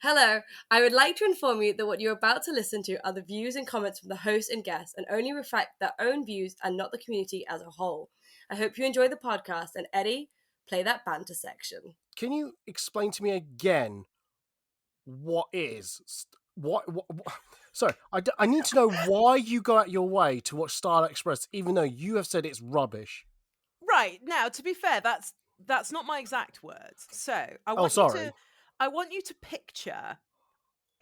Hello, I would like to inform you that what you're about to listen to are the views and comments from the host and guests and only reflect their own views and not the community as a whole. I hope you enjoy the podcast, and Eddie, play that banter section. Can you explain to me again what is what sorry, I need to know why you go out your way to watch Starlight Express even though you have said it's rubbish. Right, now to be fair, that's not my exact words. So I want Sorry. I want you to picture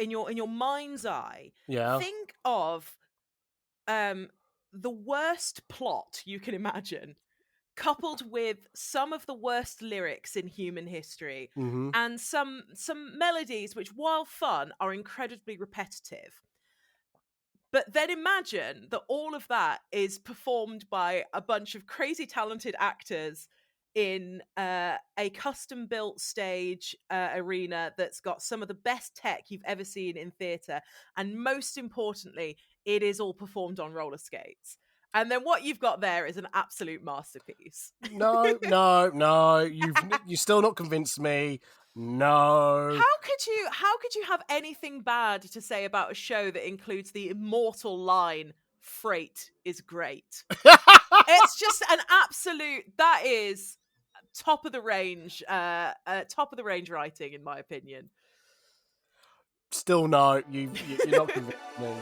in your mind's eye, Yeah. think of the worst plot you can imagine, coupled with some of the worst lyrics in human history, Mm-hmm. and some melodies which, while fun, are incredibly repetitive. But then imagine that all of that is performed by a bunch of crazy talented actors in a custom built stage arena that's got some of the best tech you've ever seen in theatre. And most importantly, it is all performed on roller skates. And then what you've got there is an absolute masterpiece. No. You still not convinced me. No. How could you have anything bad to say about a show that includes the immortal line "Freight is great"? It's just an absolute, that is top of the range writing, in my opinion. Still no. You're not convinced me.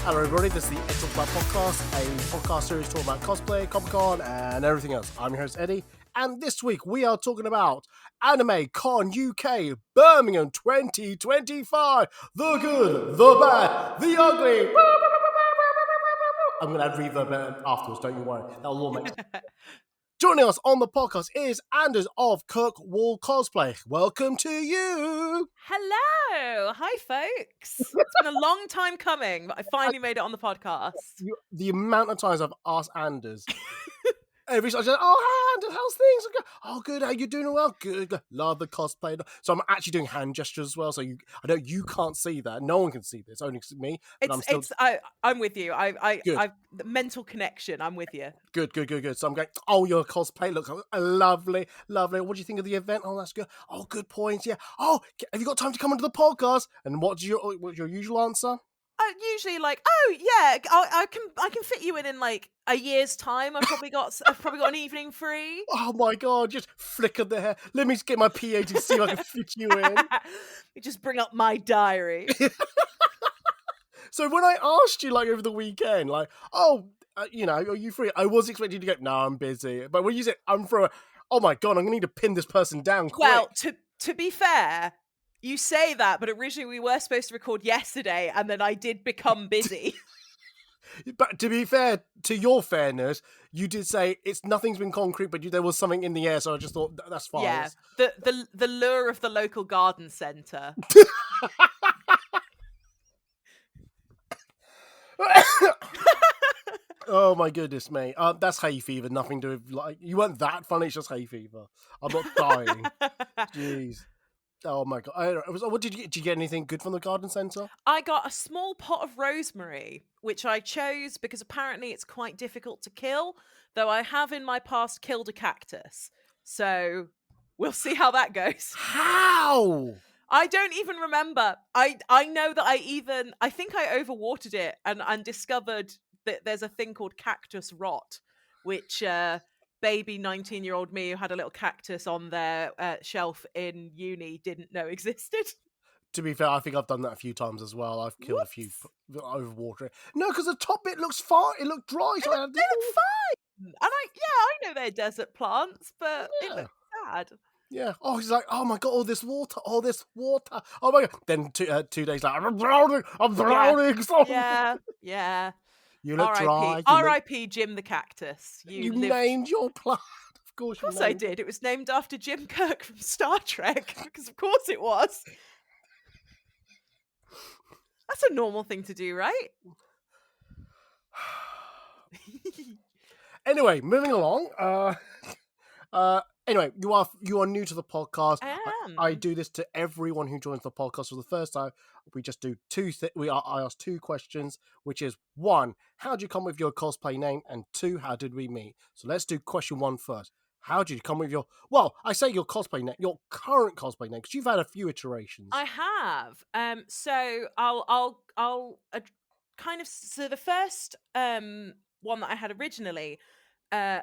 Hello everybody, this is the X About Podcast, a podcast series talking about cosplay, Comic-Con, and everything else. I'm your host Eddie, and this week we are talking about AnimeConUK Birmingham 2025. The good, the bad, the ugly. I'm going to add reverb afterwards, don't you worry. That'll all make sense. Joining us on the podcast is Anders of Kirkwall Cosplay. Welcome to you. Hello. Hi, folks. It's been a long time coming, but I finally made it on the podcast. The amount of times I've asked Anders, every time I say, "Oh, hi, Anders, how's things?" "Oh, good. How you doing?" "Well, good. Love the cosplay." So I'm actually doing hand gestures as well. So I know you can't see that. No one can see this. Only me. But I'm with you. Good. I've the mental connection. I'm with you. Good. So I'm going, "Oh, your cosplay looks lovely. What do you think of the event?" "Oh, that's good." "Oh, good points. Yeah. Oh, have you got time to come onto the podcast?" And what's your usual answer? Usually like, "Oh yeah, I can fit you in like a year's time. I've probably got an evening free." Oh my god, just flickered the hair. Let me get my PA to see if I can fit you in. You just bring up my diary. So when I asked you like over the weekend, like, "Oh, are you free?" I was expecting you to go, "No, I'm busy." But when you said, "I'm free," oh my god, I'm gonna need to pin this person down quick. Well, to be fair, you say that, but originally we were supposed to record yesterday, and then I did become busy. But to be fair, to your fairness, you did say nothing's been concrete, but there was something in the air, so I just thought that's fine. Yeah, the lure of the local garden centre. Oh my goodness, mate. That's hay fever. Nothing to do with, like, you weren't that funny. It's just hay fever. I'm not dying. Jeez. Oh my god. What did you get? Did you get anything good from the garden centre? I got a small pot of rosemary, which I chose because apparently it's quite difficult to kill, though I have in my past killed a cactus. So we'll see how that goes. How? I don't even remember. I know that I think I overwatered it and discovered that there's a thing called cactus rot, which baby 19-year-old me who had a little cactus on their shelf in uni didn't know existed. To be fair, I think I've done that a few times as well. I've killed a few overwater. No, because the top bit looks fine. It looked dry. They look fine. And I know they're desert plants, but it looks sad. Yeah. Oh, he's like, "Oh my god, all this water. Oh my god." Then 2 days later, I'm drowning. Yeah. You look dry. R.I.P. Jim the cactus. You named your plant. Of course I did. It was named after Jim Kirk from Star Trek, because of course it was. That's a normal thing to do, right? Anyway, moving along. anyway, you are new to the podcast. I I am. do this to everyone who joins the podcast for the first time. We just do I ask two questions, which is one, how did you come with your cosplay name, and two, how did we meet? So let's do question one first. How did you come with your? Well, I say your cosplay name, your current cosplay name, because you've had a few iterations. I have. So I'll kind of, so the first one that I had originally, uh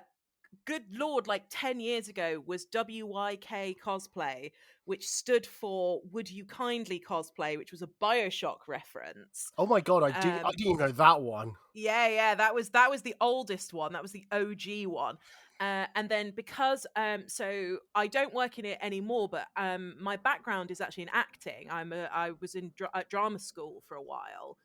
good lord, like 10 years ago, was WYK Cosplay, which stood for Would You Kindly Cosplay, which was a BioShock reference. Oh my god, I didn't Um, even know that one. yeah, that was the oldest one. That was the OG one. And then because so I don't work in it anymore, but my background is actually in acting. I was in at drama school for a while.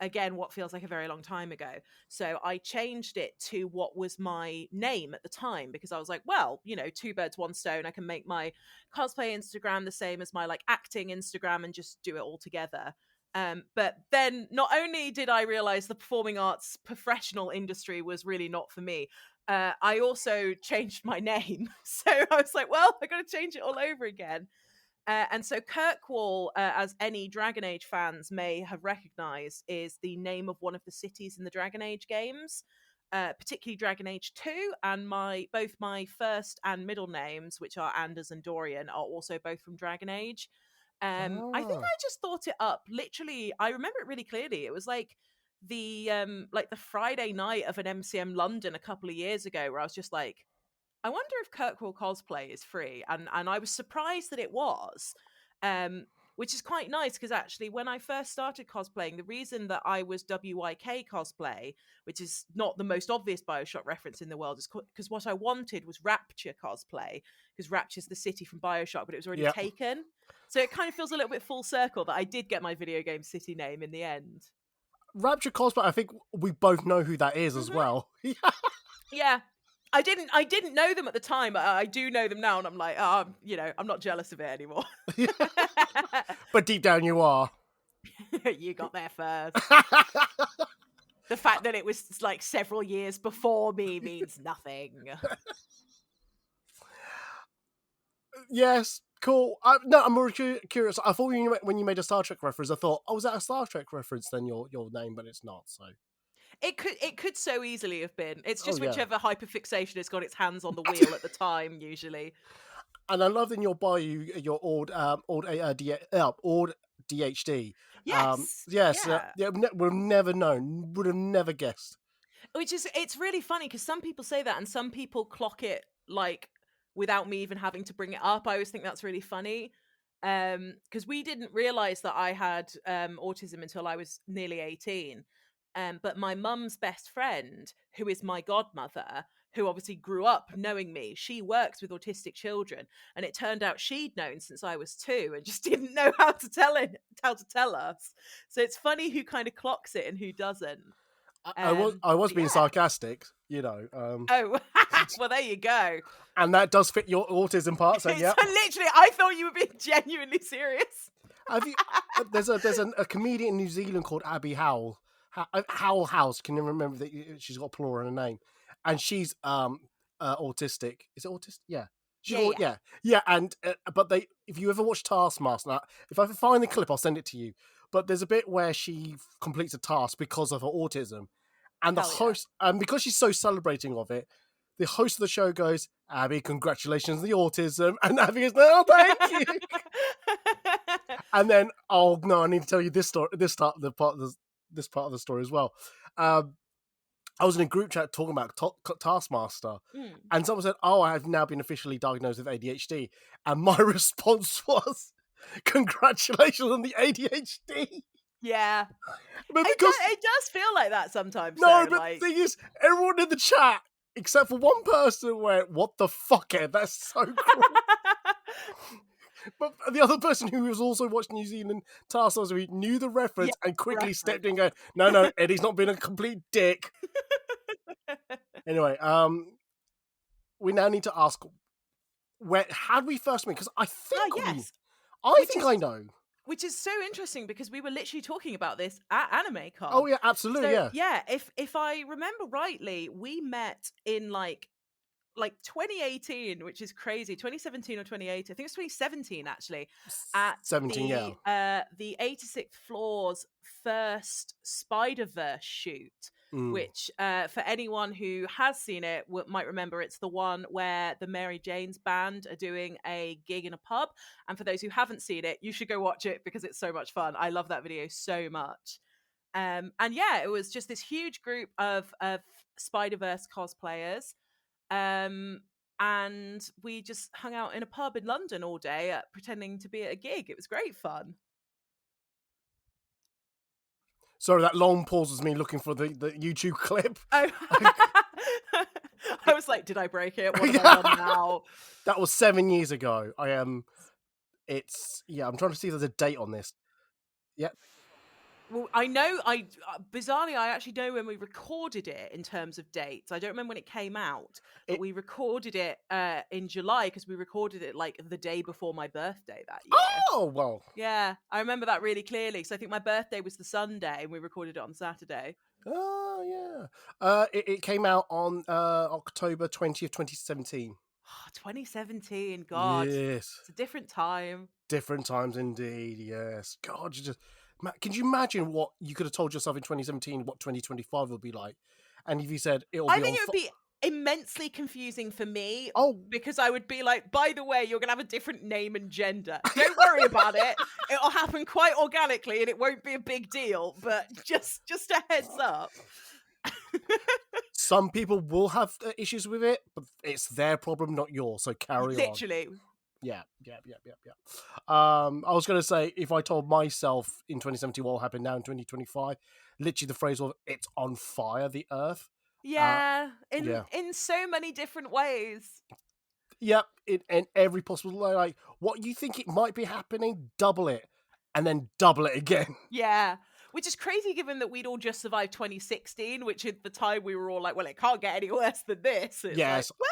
Again, what feels like a very long time ago. So I changed it to what was my name at the time, because I was like, well, you know, two birds, one stone. I can make my cosplay Instagram the same as my like acting Instagram and just do it all together. But then not only did I realize the performing arts professional industry was really not for me, I also changed my name. So I was like, well, I got to change it all over again. And so Kirkwall, as any Dragon Age fans may have recognized, is the name of one of the cities in the Dragon Age games, particularly Dragon Age 2. And both my first and middle names, which are Anders and Dorian, are also both from Dragon Age. I think Oh. I just thought it up. Literally, I remember it really clearly. It was like the Friday night of an MCM London a couple of years ago, where I was just like, I wonder if Kirkwall cosplay is free, and I was surprised that it was, which is quite nice, because actually when I first started cosplaying, the reason that I was WYK cosplay, which is not the most obvious BioShock reference in the world, is because what I wanted was Rapture cosplay, because Rapture's the city from BioShock, but it was already Yep. taken. So it kind of feels a little bit full circle that I did get my video game city name in the end. Rapture cosplay. I think we both know who that is as Mhm. well. Yeah. I didn't know them at the time. I do know them now, and I'm like, oh, you know, I'm not jealous of it anymore. But deep down, you are. You got there first. The fact that it was like several years before me means nothing. Yes, cool. I'm more curious. I thought when you made a Star Trek reference, I thought, oh, was that a Star Trek reference? Then your name, but it's not. So, It could so easily have been. It's oh just yeah. whichever hyperfixation has got its hands on the wheel at the time, usually. And I love in your bio your old DHD. Yes. Yes, Yeah. yeah, would have never known. Would have never guessed. It's really funny, because some people say that and some people clock it like without me even having to bring it up. I always think that's really funny, because we didn't realize that I had autism until I was nearly 18. But my mum's best friend, who is my godmother, who obviously grew up knowing me, she works with autistic children, and it turned out she'd known since I was 2 and just didn't know how to tell us. So it's funny who kind of clocks it and who doesn't. I was But being yeah. sarcastic, Oh, well, there you go. and that does fit your autism part. So It's yeah. literally, I thought you were being genuinely serious. Have you? There's a comedian in New Zealand called Abby Howell. Howell House. Can you remember that she's got a plural in her name, and she's autistic. Is it autistic? Yeah. Yeah. Yeah. And but if you ever watch Taskmaster, now, if I find the clip, I'll send it to you. But there's a bit where she completes a task because of her autism, and the Hell yeah. host, and because she's so celebrating of it, the host of the show goes, "Abby, congratulations on the autism," and Abby goes, "No, thank you." And then, oh no, I need to tell you this story, this part of the story as well. I was in a group chat talking about Taskmaster, Mm. and someone said, "Oh, I have now been officially diagnosed with ADHD," and my response was, "Congratulations on the ADHD." Yeah. But It because does feel like that sometimes, no, though. but Like, the thing is, everyone in the chat except for one person went, "What the fuck, Ed? That's so cool." But the other person who was also watching New Zealand Taskmaster knew the reference and quickly stepped in and go, no, Eddie's not being a complete dick. Anyway, we now need to ask, how did we first meet? Because I think yes. I know. Which is so interesting, because we were literally talking about this at AnimeCon. Oh yeah, absolutely, So, yeah. if I remember rightly, we met in like like 2018, which is crazy. 2017 or 2018. I think it's 2017 actually. At 17, yeah. the 86th floor's first Spider-Verse shoot. Which, for anyone who has seen it, might remember it's the one where the Mary Jane's band are doing a gig in a pub. And for those who haven't seen it, you should go watch it because it's so much fun. I love that video so much. And yeah, it was just this huge group of Spider-Verse cosplayers. And we just hung out in a pub in London all day, pretending to be at a gig. It was great fun. Sorry, that long pause was me looking for the YouTube clip. Oh. I was like, did I break it? What have I done now? That was 7 years ago. I'm trying to see if there's a date on this. Yep. Well, I know, bizarrely, I actually know when we recorded it in terms of dates. I don't remember when it came out, but we recorded it in July because we recorded it like the day before my birthday that year. Oh, well. Yeah, I remember that really clearly. So I think my birthday was the Sunday and we recorded it on Saturday. Oh, yeah. It came out on October 20th, 2017. 2017, God. Yes. It's a different time. Different times indeed, yes. God, can you imagine what you could have told yourself in 2017 what 2025 will be like? And if you said it would be immensely confusing for me. Oh, because I would be like, by the way, you're gonna have a different name and gender. Don't worry about it. It'll happen quite organically and it won't be a big deal, but just a heads up. Some people will have issues with it, but it's their problem, not yours. So carry on. Literally. Yeah. I was going to say, if I told myself in 2017 what will happen now in 2025, literally the phrase was, it's on fire, the earth. Yeah, in so many different ways. Yep, in every possible way. Like, what you think it might be happening, double it, and then double it again. Yeah, which is crazy given that we'd all just survived 2016, which at the time we were all like, well, it can't get any worse than this. It's yes. Like,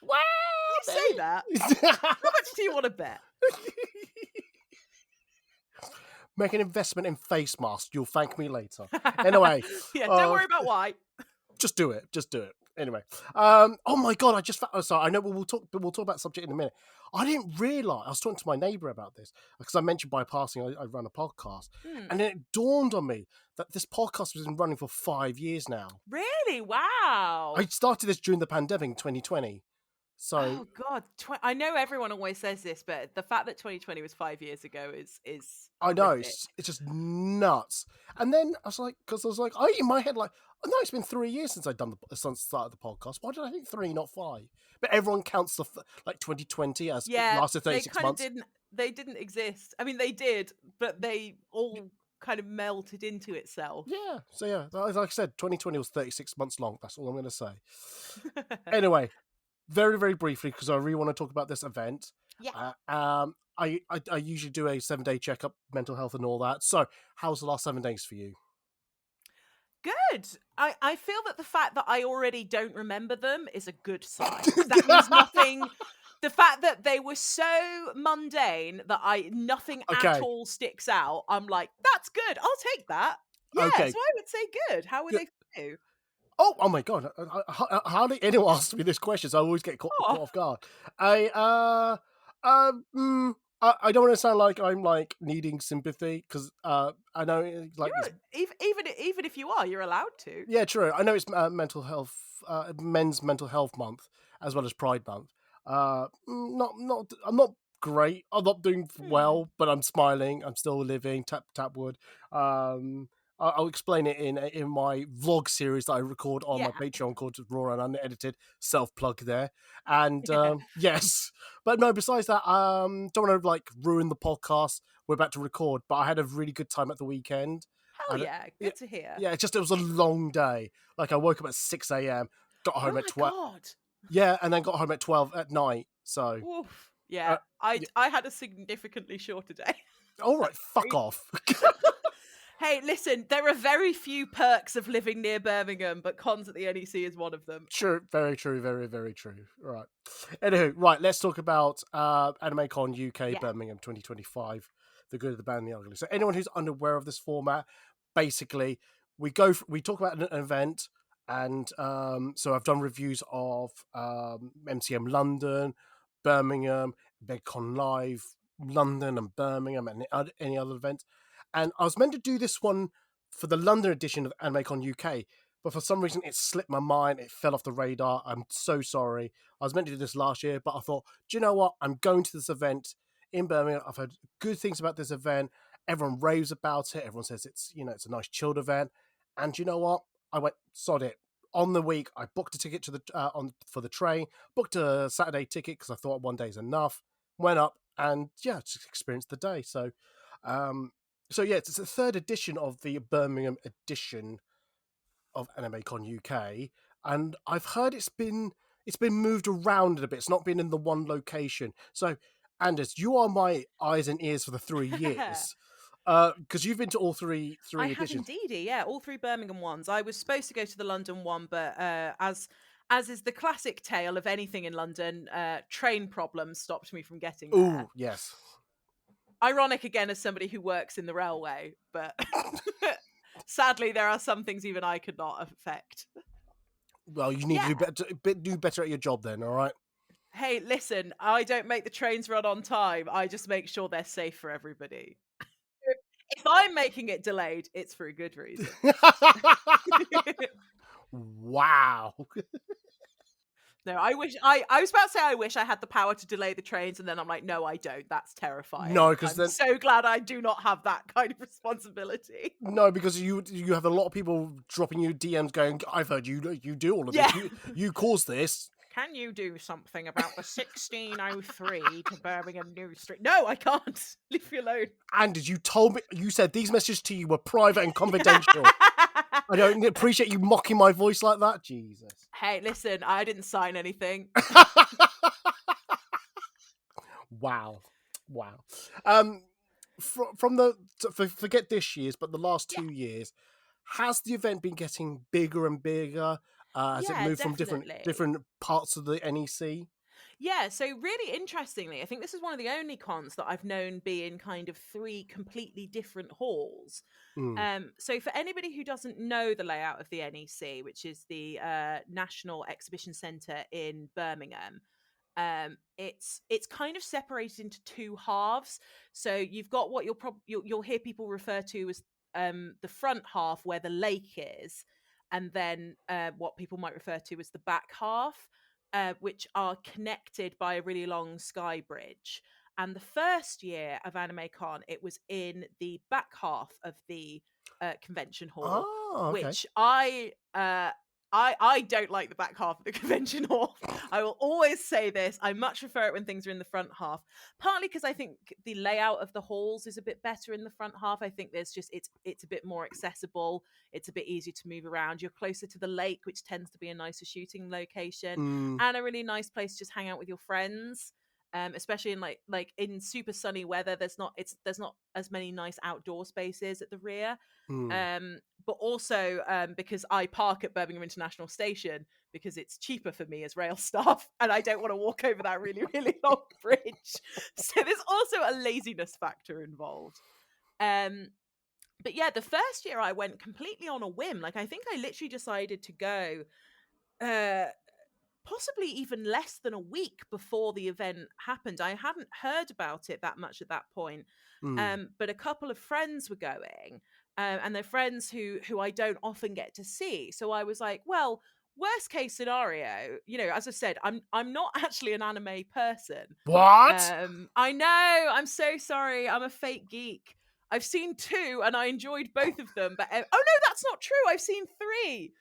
well, you say that. How much do you want to bet? Make an investment in face masks. You'll thank me later. Anyway. Yeah, don't worry about why. Just do it. Anyway. Oh my God, I just found... sorry, I know we'll talk about the subject in a minute. I didn't realise... I was talking to my neighbour about this, because I mentioned by passing I run a podcast. And then it dawned on me that this podcast has been running for 5 years now. Really? Wow. I started this during the pandemic in 2020. So, oh God, I know everyone always says this, but the fact that 2020 was 5 years ago is I know, horrific. it's just nuts. And then I was like, in my head, like, I know it's been 3 years since started the podcast. Why did I think 3, not 5? But everyone counts 2020 as it lasted 36 months. They didn't exist. I mean, they did, but they all kind of melted into itself. Yeah. So yeah, like I said, 2020 was 36 months long. That's all I'm going to say. Anyway. Very, very briefly, because I really want to talk about this event. Yeah. I usually do a 7-day checkup, mental health and all that. So, how's the last 7 days for you? Good. I feel that the fact that I already don't remember them is a good sign. That means nothing. The fact that they were so mundane that nothing at all sticks out. I'm like, that's good. I'll take that. Yeah. Okay. So I would say good. How were they for you? Oh my God! Hardly anyone asks me this question, so I always get caught off guard. I don't want to sound like I'm like needing sympathy, because I know like even if you are, you're allowed to. Yeah, true. I know it's mental health, Men's Mental Health Month, as well as Pride Month. I'm not great. I'm not doing well, but I'm smiling. I'm still living. Tap wood. I'll explain it in my vlog series that I record on my Patreon called Raw and Unedited. Self-plug there. And yes. But no, besides that, don't want to like ruin the podcast. We're about to record, but I had a really good time at the weekend. Hell yeah, good to hear. Yeah, it was a long day. Like I woke up at 6 a.m, got home at 12. God. Yeah, and then got home at 12 at night. So oof. Yeah, I had a significantly shorter day. All right, fuck off. Hey, listen, there are very few perks of living near Birmingham, but cons at the NEC is one of them. True, very true, very, very true. Right. Anywho, right, let's talk about AnimeConUK Birmingham 2025, the good, the bad, and the ugly. So anyone who's unaware of this format, basically, we talk about an event, And so I've done reviews of MCM London, Birmingham, BegCon Live London and Birmingham, and any other events. And I was meant to do this one for the London edition of AnimeCon UK, but for some reason it slipped my mind. It fell off the radar. I'm so sorry. I was meant to do this last year, but I thought, do you know what? I'm going to this event in Birmingham. I've heard good things about this event. Everyone raves about it. Everyone says it's it's a nice chilled event. And you know what? I went, sod it. On the week, I booked a ticket to the for the train, booked a Saturday ticket because I thought one day's enough. Went up and just experienced the day. So, it's the third edition of the Birmingham edition of AnimeCon UK, and I've heard it's been moved around a bit. It's not been in the one location. So, Anders, you are my eyes and ears for the 3 years. Because you've been to all three I have editions. indeed, yeah, all 3 Birmingham ones. I was supposed to go to the London one, but as is the classic tale of anything in London, train problems stopped me from getting there. Oh, yes. Ironic again as somebody who works in the railway, but sadly there are some things even I could not affect. Well, you need to do better at your job then, all right? Hey, listen, I don't make the trains run on time. I just make sure they're safe for everybody. If I'm making it delayed, it's for a good reason. Wow. No, I was about to say I wish I had the power to delay the trains, and then I'm like, no, I don't. That's terrifying. No, because I'm so glad I do not have that kind of responsibility. No, because you have a lot of people dropping you DMs going, I've heard you do all of this. You caused this. Can you do something about the 1603 to Birmingham New Street? No, I can't. Leave me alone. And you said these messages to you were private and confidential. I don't appreciate you mocking my voice like that. Jesus. Hey, listen, I didn't sign anything. Wow. Forget this year's, but the last 2 years, has the event been getting bigger and bigger? Has it moved from different parts of the NEC? Yeah, so really interestingly, I think this is one of the only cons that I've known be in kind of 3 completely different halls. So for anybody who doesn't know the layout of the NEC, which is the National Exhibition Centre in Birmingham, it's kind of separated into 2 halves. So you've got what you'll hear people refer to as the front half where the lake is, and then what people might refer to as the back half, which are connected by a really long sky bridge. And the first year of AnimeCon, it was in the back half of the convention hall, which I don't like the back half of the convention hall. I will always say this. I much prefer it when things are in the front half, partly because I think the layout of the halls is a bit better in the front half. I think there's just, it's a bit more accessible. It's a bit easier to move around. You're closer to the lake, which tends to be a nicer shooting location, and a really nice place to just hang out with your friends. Especially in like in super sunny weather, there's not as many nice outdoor spaces at the rear. But also because I park at Birmingham International Station because it's cheaper for me as rail staff, and I don't want to walk over that really, really long bridge. So there's also a laziness factor involved. But yeah, the first year I went completely on a whim. Like, I think I literally decided to go possibly even less than a week before the event happened. I hadn't heard about it that much at that point. But a couple of friends were going, and they're friends who I don't often get to see. So I was like, well, worst case scenario, as I said, I'm not actually an anime person. What? I know. I'm so sorry. I'm a fake geek. I've seen 2 and I enjoyed both of them. But oh no, that's not true. I've seen 3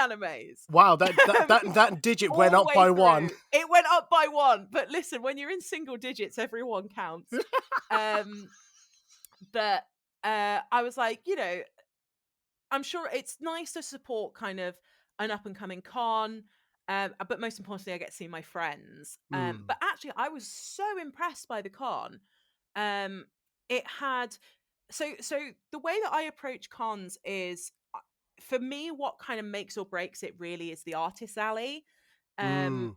animes. Wow, that digit went up by 1. It went up by 1. But listen, when you're in single digits, everyone counts. But I was like, I'm sure it's nice to support kind of an up and coming con. But most importantly, I get to see my friends. But actually, I was so impressed by the con. It had so the way that I approach cons is, for me, what kind of makes or breaks it really is the artist alley. I'll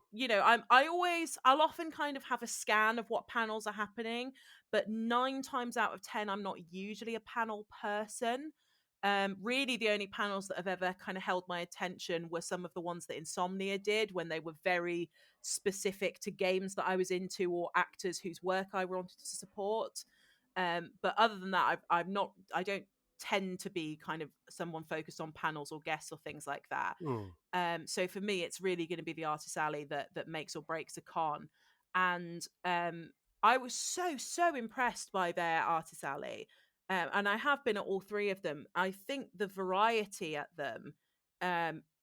often kind of have a scan of what panels are happening, but 9 times out of 10, I'm not usually a panel person. Really, the only panels that have ever kind of held my attention were some of the ones that Insomnia did when they were very specific to games that I was into or actors whose work I wanted to support. But other than that, I don't tend to be kind of someone focused on panels or guests or things like that. So for me, it's really going to be the artist alley that makes or breaks a con. And I was so impressed by their artist alley. And I have been at all three of them. I think the variety at them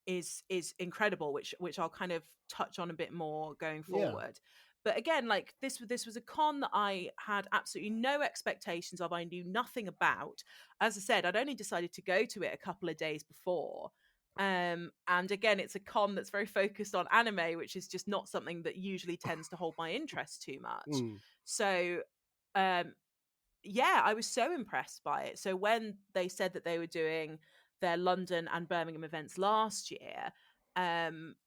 is incredible, which I'll kind of touch on a bit more going forward. But again, like this was a con that I had absolutely no expectations of. I knew nothing about. As I said, I'd only decided to go to it a couple of days before. And again, it's a con that's very focused on anime, which is just not something that usually tends to hold my interest too much. So yeah, I was so impressed by it. So when they said that they were doing their London and Birmingham events last year,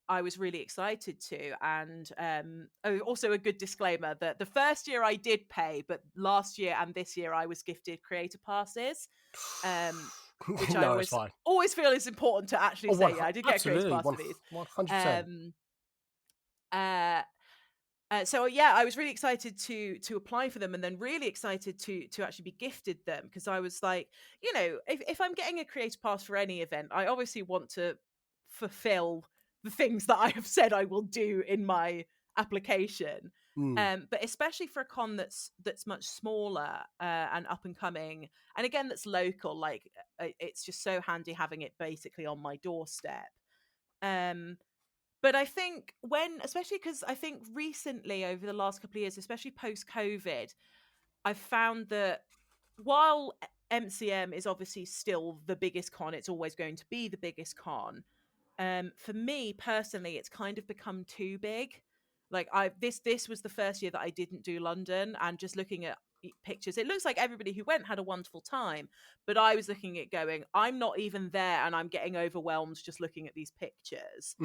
I was really excited to. And also a good disclaimer that the first year I did pay, but last year and this year I was gifted creator passes, which No, I always feel is important to actually say. Yeah, I did get a creator pass for these. 100%. So yeah, I was really excited to apply for them, and then really excited to actually be gifted them, because I was like, you know, if I'm getting a creator pass for any event, I obviously want to fulfill the things that I have said I will do in my application. But especially for a con that's much smaller and up and coming, and again that's local, like it's just so handy having it basically on my doorstep. But I think especially because I think recently over the last couple of years, especially post-COVID, I've found that while MCM is obviously still the biggest con, it's always going to be the biggest con. For me personally, it's kind of become too big. Like this was the first year that I didn't do London, and just looking at pictures, it looks like everybody who went had a wonderful time, but I was looking at going, I'm not even there, and I'm getting overwhelmed just looking at these pictures.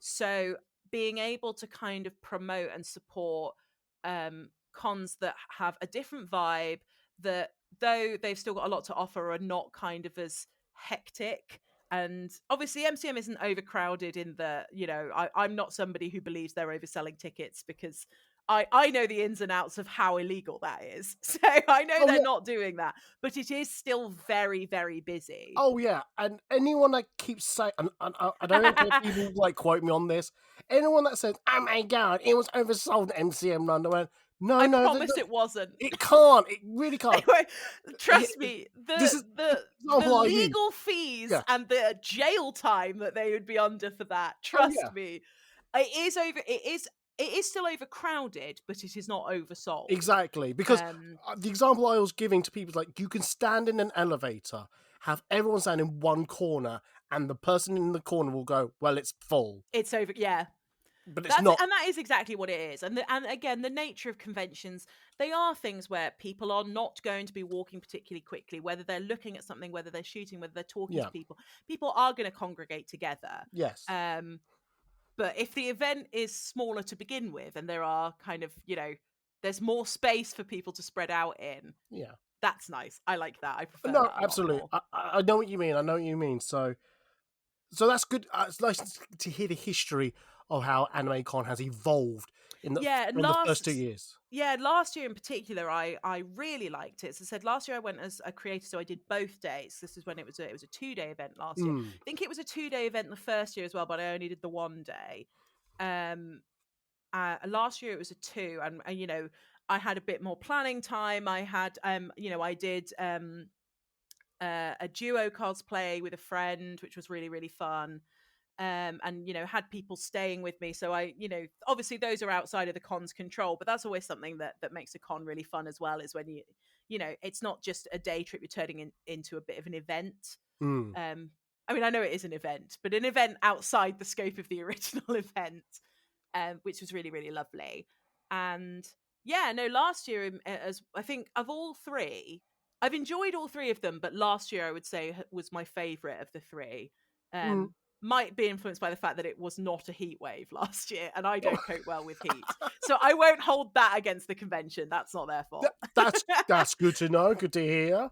So being able to kind of promote and support cons that have a different vibe, that though they've still got a lot to offer, are not kind of as hectic. And obviously MCM isn't overcrowded in the, you know, I'm not somebody who believes they're overselling tickets, because I know the ins and outs of how illegal that is. So I know they're not doing that, but it is still very, very busy. Oh yeah, and anyone that keeps saying, and I don't know if people like quote me on this, anyone that says, "Oh my god, it was oversold at MCM London," I promise it wasn't. It can't. It really can't. Anyway, trust me, the legal fees and the jail time that they would be under for that. Trust me, it is still overcrowded, but it is not oversold. Exactly, because the example I was giving to people is like, you can stand in an elevator, have everyone stand in one corner, and the person in the corner will go, well, it's full. It's over, yeah. But it's not. And that is exactly what it is. And again, the nature of conventions, they are things where people are not going to be walking particularly quickly, whether they're looking at something, whether they're shooting, whether they're talking to people. People are going to congregate together. Yes. But if the event is smaller to begin with, and there are kind of, you know, there's more space for people to spread out in. Yeah. That's nice. I like that. I prefer that. No, absolutely. I know what you mean. So that's good. It's nice to hear the history of how AnimeCon has evolved in the first 2 years. Yeah, last year in particular, I really liked it. As I said, last year I went as a creator, so I did both days. This is when it was a 2-day event last year. I think it was a 2-day event the first year as well, but I only did the 1 day. Last year it was a 2, and you know, I had a bit more planning time. I had you know, I did a duo cosplay with a friend, which was really, really fun. And you know, had people staying with me, so I, you know, obviously those are outside of the con's control, but that's always something that makes a con really fun as well, is when you know, it's not just a day trip, you're turning into a bit of an event. I mean, I know it is an event, but an event outside the scope of the original event, which was really, really lovely. And yeah, no, last year, as I think of all three, I've enjoyed all three of them, but last year I would say was my favorite of the three. Might be influenced by the fact that it was not a heat wave last year, and I don't cope well with heat, so I won't hold that against the convention. That's not their fault. That's good to know. Good to hear.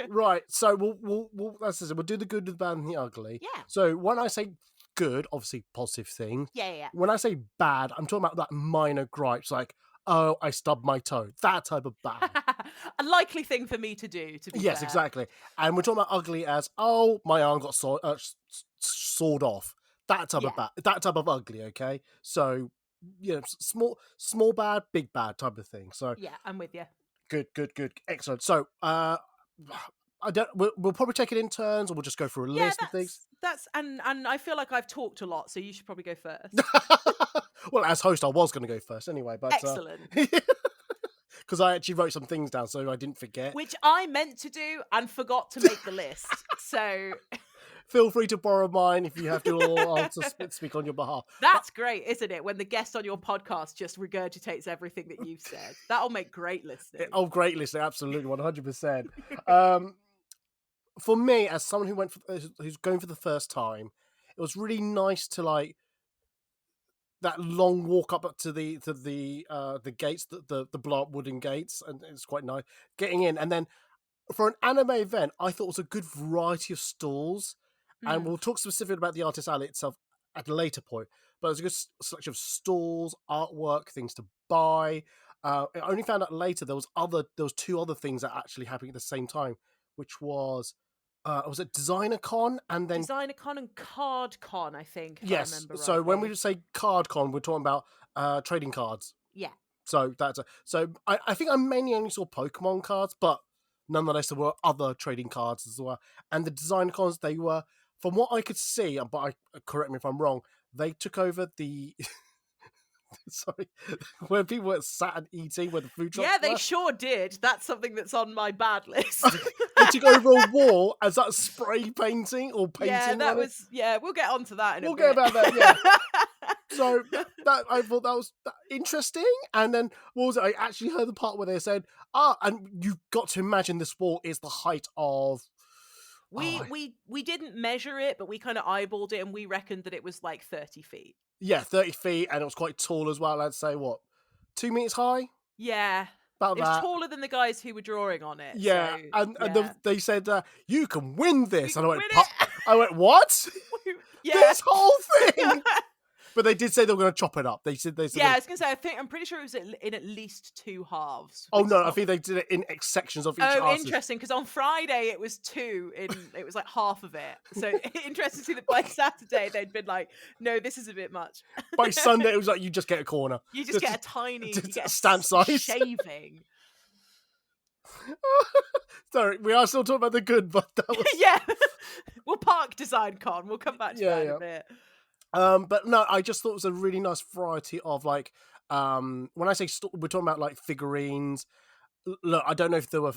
Right, so we'll that's it. We'll do the good, the bad, and the ugly. Yeah. So when I say good, obviously positive things. Yeah. When I say bad, I'm talking about that minor gripes, like, oh, I stubbed my toe. That type of bad. A likely thing for me to do, to be Yes, fair. exactly. And we're talking about ugly as, oh, my arm got sawed off. That type of Yeah. bad. That type of ugly. Okay, so small bad, big bad type of thing. So Yeah, I'm with you. good, excellent. So I don't. We'll probably take it in turns, or we'll just go through a Yeah, list of things. that's and I feel like I've talked a lot, so you should probably go first. Well, as host, I was going to go first anyway, but Excellent. because I actually wrote some things down, so I didn't forget. Which I meant to do and forgot to make the list. So Feel free to borrow mine if you have to, or I'll speak on your behalf. that's great, isn't it? When the guest on your podcast just regurgitates everything that you've said. That'll make great listening. Oh, great listening, absolutely, 100%. For me, as someone who's going for the first time, it was really nice to like that long walk up to the gates, the blow up wooden gates, and it's quite nice getting in. And then for an anime event, I thought it was a good variety of stalls, and we'll talk specifically about the artist alley itself at a later point. But it was a good selection of stalls, artwork, things to buy. I only found out later there was two other things that actually happening at the same time, which was it DesignerCon and then DesignerCon and CardCon, I think. If yes. I remember So when rightly. we say CardCon, we're talking about trading cards. Yeah. So I think I mainly only saw Pokemon cards, but nonetheless there were other trading cards as well. And the design cons, they were, from what I could see, but correct me if I'm wrong, they took over the sorry, where people were sat and eating, where the food trucks Yeah, they were. sure did. That's something that's on my bad list. They took over a wall as that spray painting or painting. Yeah, that on it. was. Yeah, we'll get onto that in a We'll bit. get about that. Yeah. So that I thought that was interesting, and then what was it? I actually heard the part where they said, and you've got to imagine this wall is the height of. We didn't measure it, but we kind of eyeballed it, and we reckoned that it was like 30 feet. Yeah, 30 feet, and it was quite tall as well. I'd say, what, 2 meters high? Yeah, About it was that. taller than the guys who were drawing on it. Yeah, so, and yeah. they said, you can win this. You And I can went, win it. I went, what? Yeah. This whole thing? But they did say they were going to chop it up. They said Yeah, I was gonna say. I'm pretty sure it was in at least 2 halves. Oh no, I think they did it in sections of each. Oh, interesting. Because on Friday it was 2. It was like half of it. So interesting to see that by Saturday they'd been like, "No, this is a bit much." By Sunday, it was like you just get a corner. You just get a tiny, you get a stamp size shaving. Sorry, we are still talking about the good, but that was Yeah, we'll park DesignCon. We'll come back to that in a bit. But no, I just thought it was a really nice variety of like when I say we're talking about like figurines. Look, I don't know if there were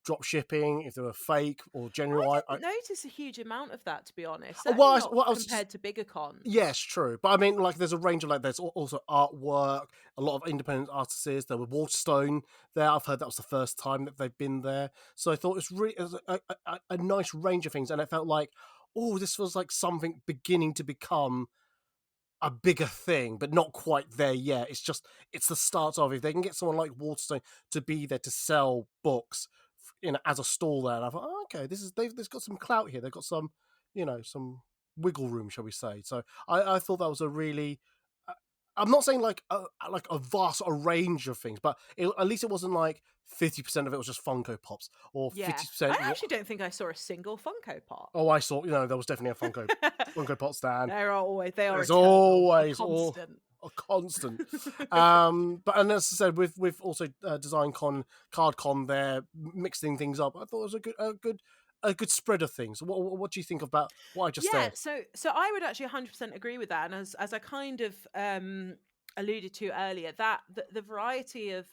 drop shipping, if they were fake or genuine. I didn't notice a huge amount of that, to be honest. Well, Not compared to bigger cons. Yes, true. But I mean, like, there's a range of, like, there's also artwork, a lot of independent artists. There were Waterstone there. I've heard that was the first time that they've been there. So I thought it was a nice range of things. And it felt like, oh, this was like something beginning to become a bigger thing, but not quite there yet. It's the start of, if they can get someone like Waterstone to be there to sell books, as a stall there, and I thought, oh, okay, they've got some clout here. They've got some, some wiggle room, shall we say? So I thought that was a really. I'm not saying like a vast range of things, but at least it wasn't like 50% of it was just Funko Pops or 50%. I actually don't think I saw a single Funko Pop. Oh, I saw. There was definitely a Funko Pop stand. They are There's eternal, always constant. A constant. But and as I said, with also DesignCon, CardCon there, mixing things up, I thought it was a good spread of things. What do you think about what I just said? Yeah, so I would actually 100% agree with that, and as I kind of alluded to earlier, that the variety of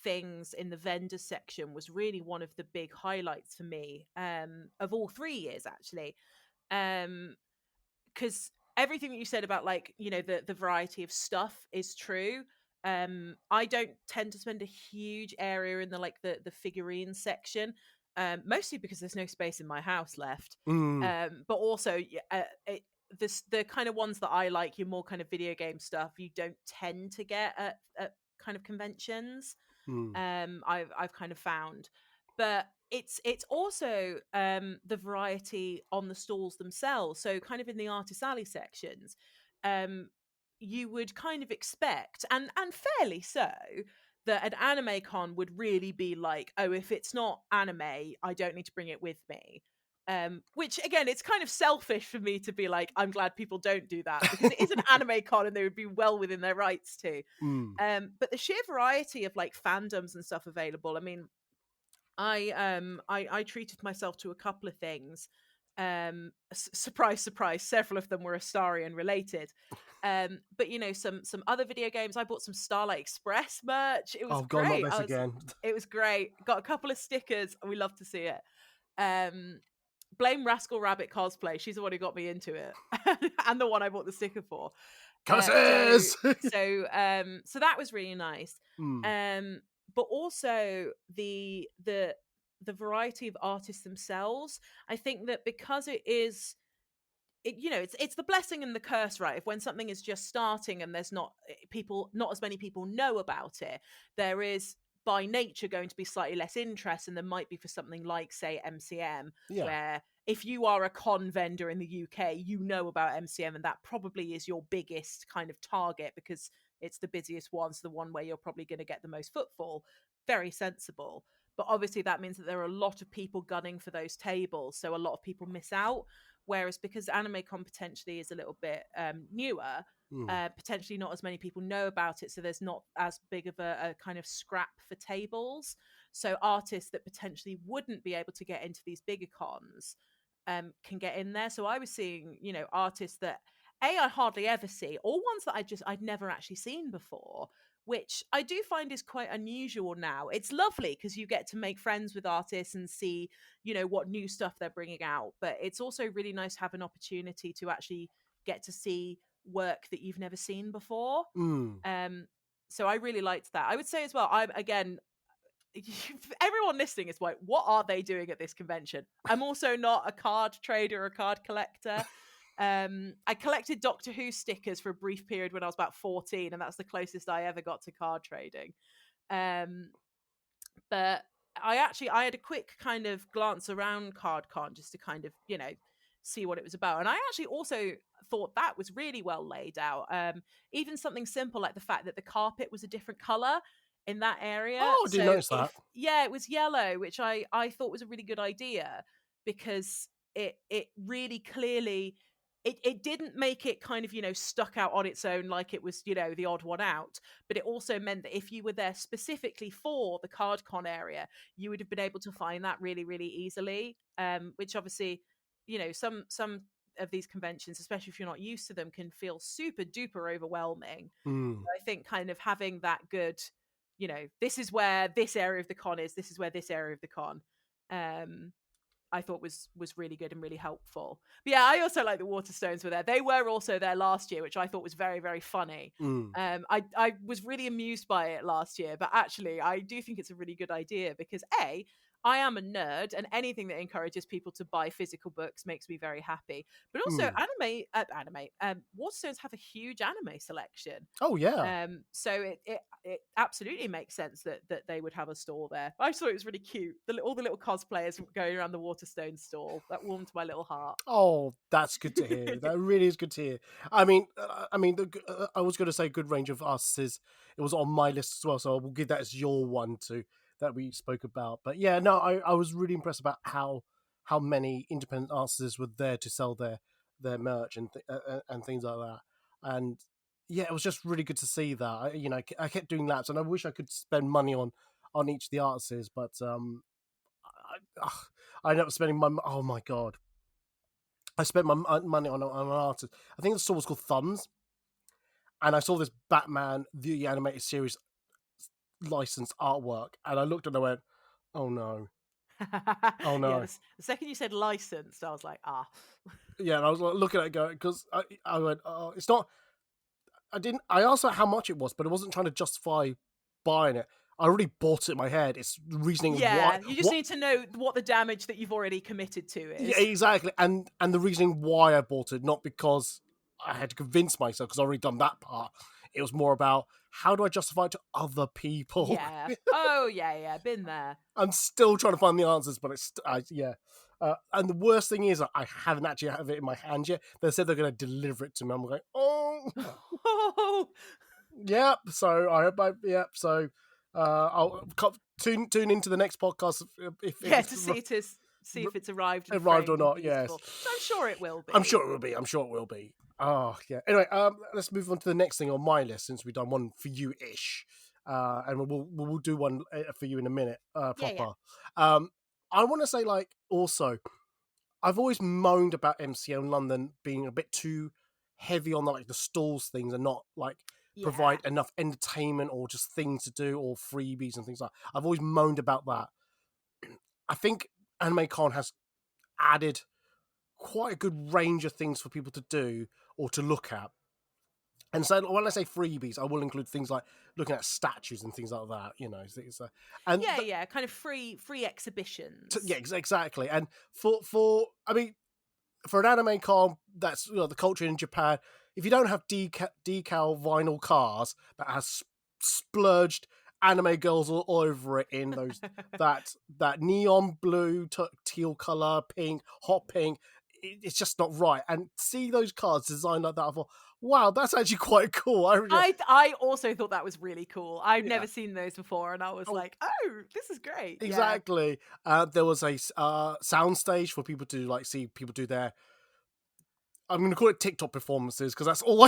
things in the vendors section was really one of the big highlights for me of all 3 years, actually, because everything that you said about, like, the variety of stuff is true. I don't tend to spend a huge area in the figurine section, mostly because there's no space in my house left. But also the kind of ones that I like, your more kind of video game stuff, you don't tend to get at kind of conventions. I've kind of found, but it's also the variety on the stalls themselves. So kind of in the artist alley sections, you would kind of expect, and fairly so, that an anime con would really be like, oh, if it's not anime, I don't need to bring it with me. Which again, it's kind of selfish for me to be like, I'm glad people don't do that, because it is an anime con and they would be well within their rights to. But the sheer variety of like fandoms and stuff available, I mean, I treated myself to a couple of things. Surprise, surprise, several of them were Astarian related. But you know, some other video games. I bought some Starlight Express merch. It was Oh god, not great. this again. It was great. Got a couple of stickers, and we love to see it. Blame Rascal Rabbit cosplay. She's the one who got me into it, and the one I bought the sticker for. Curses! So that was really nice. But also the variety of artists themselves. I think that because it is, you know, it's the blessing and the curse, right? If when something is just starting and there's not as many people know about it, there is by nature going to be slightly less interest than there might be for something like, say, MCM, where if you are a con vendor in the UK, you know about MCM, and that probably is your biggest kind of target because it's the busiest one, so the one where you're probably going to get the most footfall. Very sensible. But obviously that means that there are a lot of people gunning for those tables, so a lot of people miss out. Whereas because AnimeCon potentially is a little bit newer, potentially not as many people know about it, so there's not as big of a kind of scrap for tables. So artists that potentially wouldn't be able to get into these bigger cons can get in there. So I was seeing, you know, artists that I hardly ever see, or ones that I'd never actually seen before, which I do find is quite unusual now. It's lovely because you get to make friends with artists and see, you know, what new stuff they're bringing out. But it's also really nice to have an opportunity to actually get to see work that you've never seen before. So I really liked that. I would say as well, everyone listening is like, what are they doing at this convention? I'm also not a card trader or a card collector. I collected Doctor Who stickers for a brief period when I was about 14, and that's the closest I ever got to card trading. But I had a quick kind of glance around CardCon just to kind of, you know, see what it was about. And I actually also thought that was really well laid out. Even something simple like the fact that the carpet was a different color in that area. Oh, I didn't notice that. Yeah, it was yellow, which I thought was a really good idea, because it really clearly it didn't make it kind of, you know, stuck out on its own like it was, you know, the odd one out, but it also meant that if you were there specifically for the CardCon area, you would have been able to find that really, really easily. Which obviously, you know, some of these conventions, especially if you're not used to them, can feel super duper overwhelming. I think kind of having that good, you know, this is where this area of the con is, this is where this area of the con, I thought was really good and really helpful. But yeah, I also like the Waterstones were there. They were also there last year, which I thought was very, very funny. I was really amused by it last year, but actually I do think it's a really good idea because I am a nerd, and anything that encourages people to buy physical books makes me very happy. But also, Waterstones have a huge anime selection. Oh yeah. So it absolutely makes sense that they would have a stall there. I thought it was really cute. All the little cosplayers going around the Waterstone stall. That warmed my little heart. Oh, that's good to hear. That really is good to hear. I mean, I was going to say good range of artists. It was on my list as well, so we'll give that as your one too that we spoke about. But yeah, no, I was really impressed about how many independent artists were there to sell their merch and things like that. And yeah, it was just really good to see that. I kept doing laps, and I wish I could spend money on each of the artists, but I ended up spending oh my god, I spent my money on an artist. I think the store was called Thumbs, and I saw this Batman the animated series licensed artwork, and I looked and I went, "Oh no, oh no!" Yeah, the second you said licensed, I was like, ah. Yeah, and I was like, looking at it going, because I went, "Oh, it's not." I asked her how much it was, but it wasn't trying to justify buying it. I already bought it in my head. It's reasoning. Yeah, you just need to know what the damage that you've already committed to is. Yeah, exactly, and the reasoning why I bought it, not because I had to convince myself, because I've already done that part. It was more about how do I justify it to other people. Yeah. Oh, yeah, been there. I'm still trying to find the answers, but yeah. And the worst thing is, I haven't actually have it in my hand yet. They said they're going to deliver it to me. I'm going, oh, Oh, yep. So I hope yep. So I'll tune into the next podcast if yeah, it's to see if it's arrived and arrived or framed and not. Yes, beautiful. So I'm sure it will be. I'm sure it will be. I'm sure it will be. Oh yeah. Anyway, let's move on to the next thing on my list since we've done one for you ish, and we'll do one for you in a minute. Proper. Yeah. I want to say also, I've always moaned about MCO London being a bit too heavy on the stalls things and not provide enough entertainment or just things to do or freebies and things like that. I've always moaned about that. I think AnimeCon has added quite a good range of things for people to do or to look at. And so when I say freebies, I will include things like looking at statues and things like that, and yeah, kind of free exhibitions. yeah, exactly. And for an anime con, that's the culture in Japan. If you don't have decal vinyl cars that has splurged anime girls all over it in those that neon blue, teal color, pink, hot pink, it's just not right. And see those cars designed like that, I thought, wow, that's actually quite cool. I also thought that was really cool. I've Yeah. never seen those before, and I was like, oh, this is great. Exactly. There was a sound stage for people to see people do their, I'm going to call it TikTok performances because that's all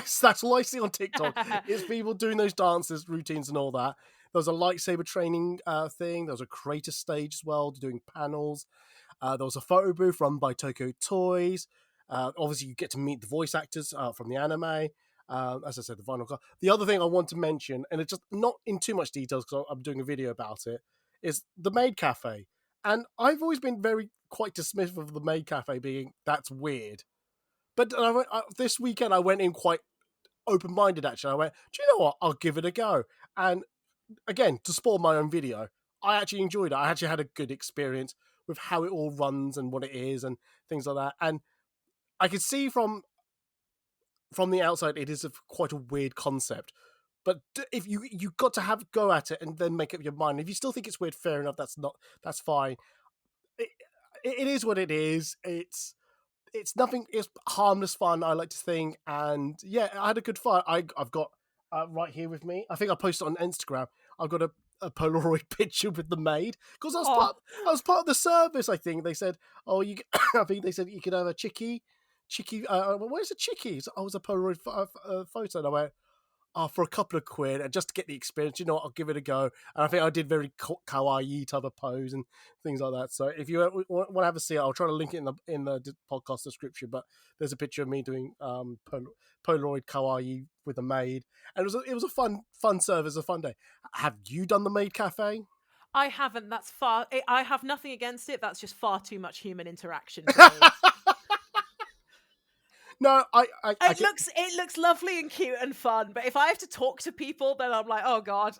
I see on TikTok is people doing those dances, routines, and all that. There was a lightsaber training thing. There was a creator stage as well, doing panels. There was a photo booth run by Tokyo Toys. Obviously, you get to meet the voice actors from the anime. As I said, the vinyl car. The other thing I want to mention, and it's just not in too much details because I'm doing a video about it, is the Maid Cafe. And I've always been quite dismissive of the Maid Cafe being that's weird. But this weekend I went in quite open-minded. Actually, I went, do you know what? I'll give it a go. And again, to spoil my own video, I actually enjoyed it. I actually had a good experience with how it all runs and what it is and things like that. And I could see from the outside, it is quite a weird concept. But if you got to go at it and then make up your mind. If you still think it's weird, fair enough. That's fine. It is what it is. It's nothing. It's harmless fun, I like to think, and yeah, I had a good fun. I've got right here with me. I think I posted on Instagram. I've got a Polaroid picture with the Maid because I was part of the service. I think they said, oh, I think they said you could have a chickie. Where's a chickie? So I was a Polaroid photo, and I went, oh, for a couple of quid, and just to get the experience, you know what, I'll give it a go. And I think I did very kawaii type of pose and things like that. So if you want to have a see, I'll try to link it in the podcast description. But there's a picture of me doing Polaroid kawaii with a Maid, and it was a fun service, a fun day. Have you done the Maid Cafe? I haven't. That's I have nothing against it. That's just far too much human interaction for me. No, it looks lovely and cute and fun, but if I have to talk to people, then I'm like, oh god.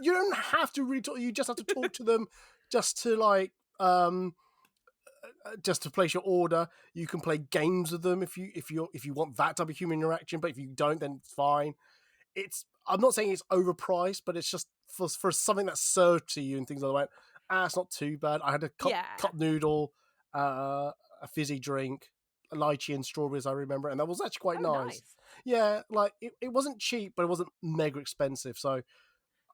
You don't have to really talk. You just have to talk to them, just to just to place your order. You can play games with them if you want that type of human interaction. But if you don't, then it's fine. I'm not saying it's overpriced, but it's just for something that's served to you and things like that. It's not too bad. I had a cup noodle, a fizzy drink, a lychee and strawberries, I remember, and that was actually quite nice. Yeah, it wasn't cheap, but it wasn't mega expensive. So,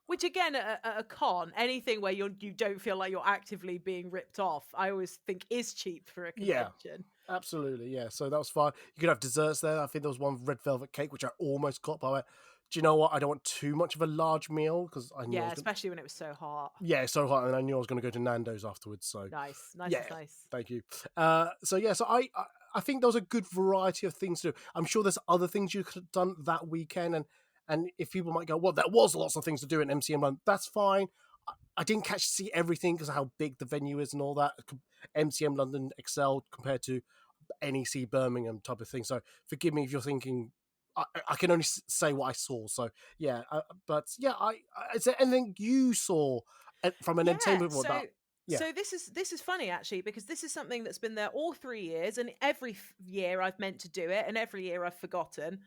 which again, a con, anything where you don't feel like you're actively being ripped off, I always think is cheap for a convention. Yeah, absolutely, yeah. So that was fine. You could have desserts there. I think there was one red velvet cake, which I almost got, but I went, do you know what? I don't want too much of a large meal because I knew especially when it was so hot. Yeah, so hot, and I knew I was going to go to Nando's afterwards. So nice. Thank you. So I think there was a good variety of things to do. I'm sure there's other things you could have done that weekend, and if people might go, well, there was lots of things to do in MCM London. That's fine. I didn't see everything because of how big the venue is and all that. MCM London excelled compared to NEC Birmingham type of thing. So forgive me if you're thinking. I can only say what I saw. So yeah, but yeah, is there anything you saw from an entertainment? So this is funny actually, because this is something that's been there all 3 years, and every year I've meant to do it, and every year I've forgotten.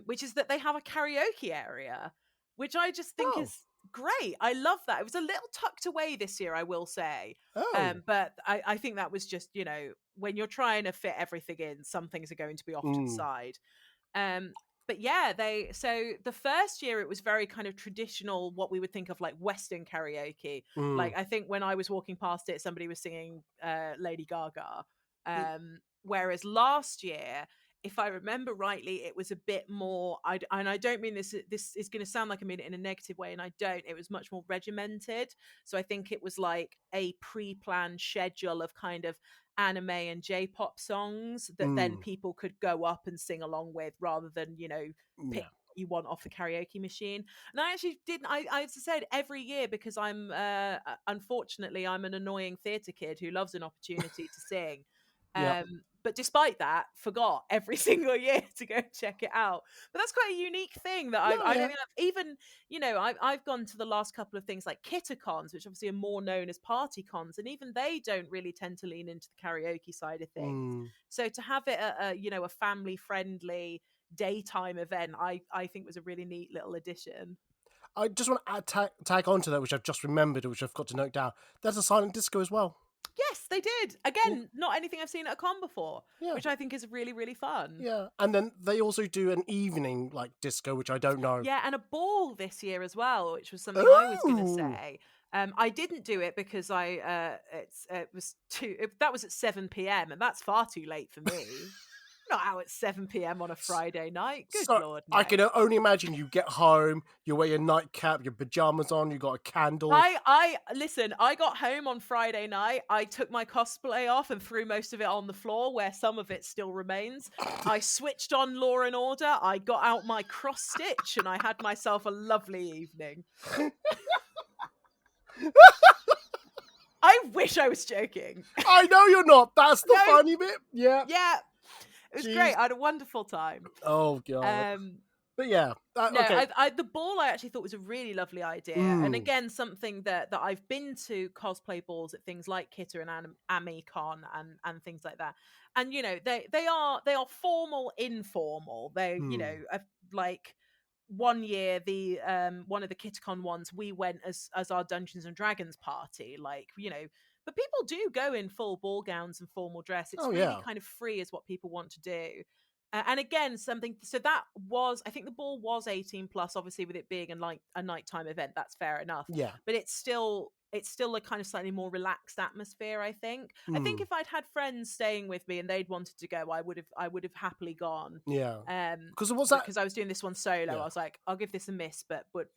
which is that they have a karaoke area, which I just think Oh. is great. I love that. It was a little tucked away this year, I will say. Oh. But I think that was just, when you're trying to fit everything in, some things are going to be off to the side. But yeah, so the first year it was very kind of traditional, what we would think of like Western karaoke. Like I think when I was walking past it, somebody was singing Lady Gaga. Whereas last year, if I remember rightly, it was a bit more. And I don't mean this. This is going to sound like I mean it in a negative way, and I don't. It was much more regimented. So I think it was like a pre-planned schedule of kind of anime and J-pop songs that then people could go up and sing along with, rather than pick what you want off the karaoke machine. And I actually didn't. I as I said, every year, because I'm unfortunately I'm an annoying theatre kid who loves an opportunity to sing. Yeah. But despite that, forgot every single year to go check it out. But that's quite a unique thing that I No, don't yeah. think I've even, I've gone to the last couple of things like KitterCons, which obviously are more known as party cons, and even they don't really tend to lean into the karaoke side of things. So to have it at a family friendly daytime event, I think was a really neat little addition. I just want to add tag on to that, which I've just remembered, which I've got to note down. There's a silent disco as well. Yes, they did. Again, not anything I've seen at a con before, Yeah. which I think is really, really fun. Yeah, and then they also do an evening like disco, which I don't know. Yeah, and a ball this year as well, which was something I was going to say. I didn't do it because that was at 7 p.m. and that's far too late for me. Not out at 7 p.m. on a Friday night. Good Lord, no. I can only imagine you get home, you wear your nightcap, your pajamas on, you got a candle. Listen, I got home on Friday night. I took my cosplay off and threw most of it on the floor where some of it still remains. I switched on Law and Order. I got out my cross stitch and I had myself a lovely evening. I wish I was joking. I know you're not. That's the funny bit. Yeah. Yeah. It was great. I had a wonderful time. Oh god. But yeah, okay. The ball I actually thought was a really lovely idea, and again something that I've been to cosplay balls at things like Kitter and AnimeCon and things like that, and they are formal, informal. They like one year the one of the KitterCon ones we went as our Dungeons and Dragons party, but people do go in full ball gowns and formal dress. It's really kind of free is what people want to do. And again, so that was, I think the ball was 18 plus, obviously with it being a nighttime event, that's fair enough. Yeah. But it's still a kind of slightly more relaxed atmosphere, I think. I think if I'd had friends staying with me and they'd wanted to go, I would have happily gone. Yeah. Because I was doing this one solo. I was like, I'll give this a miss, but would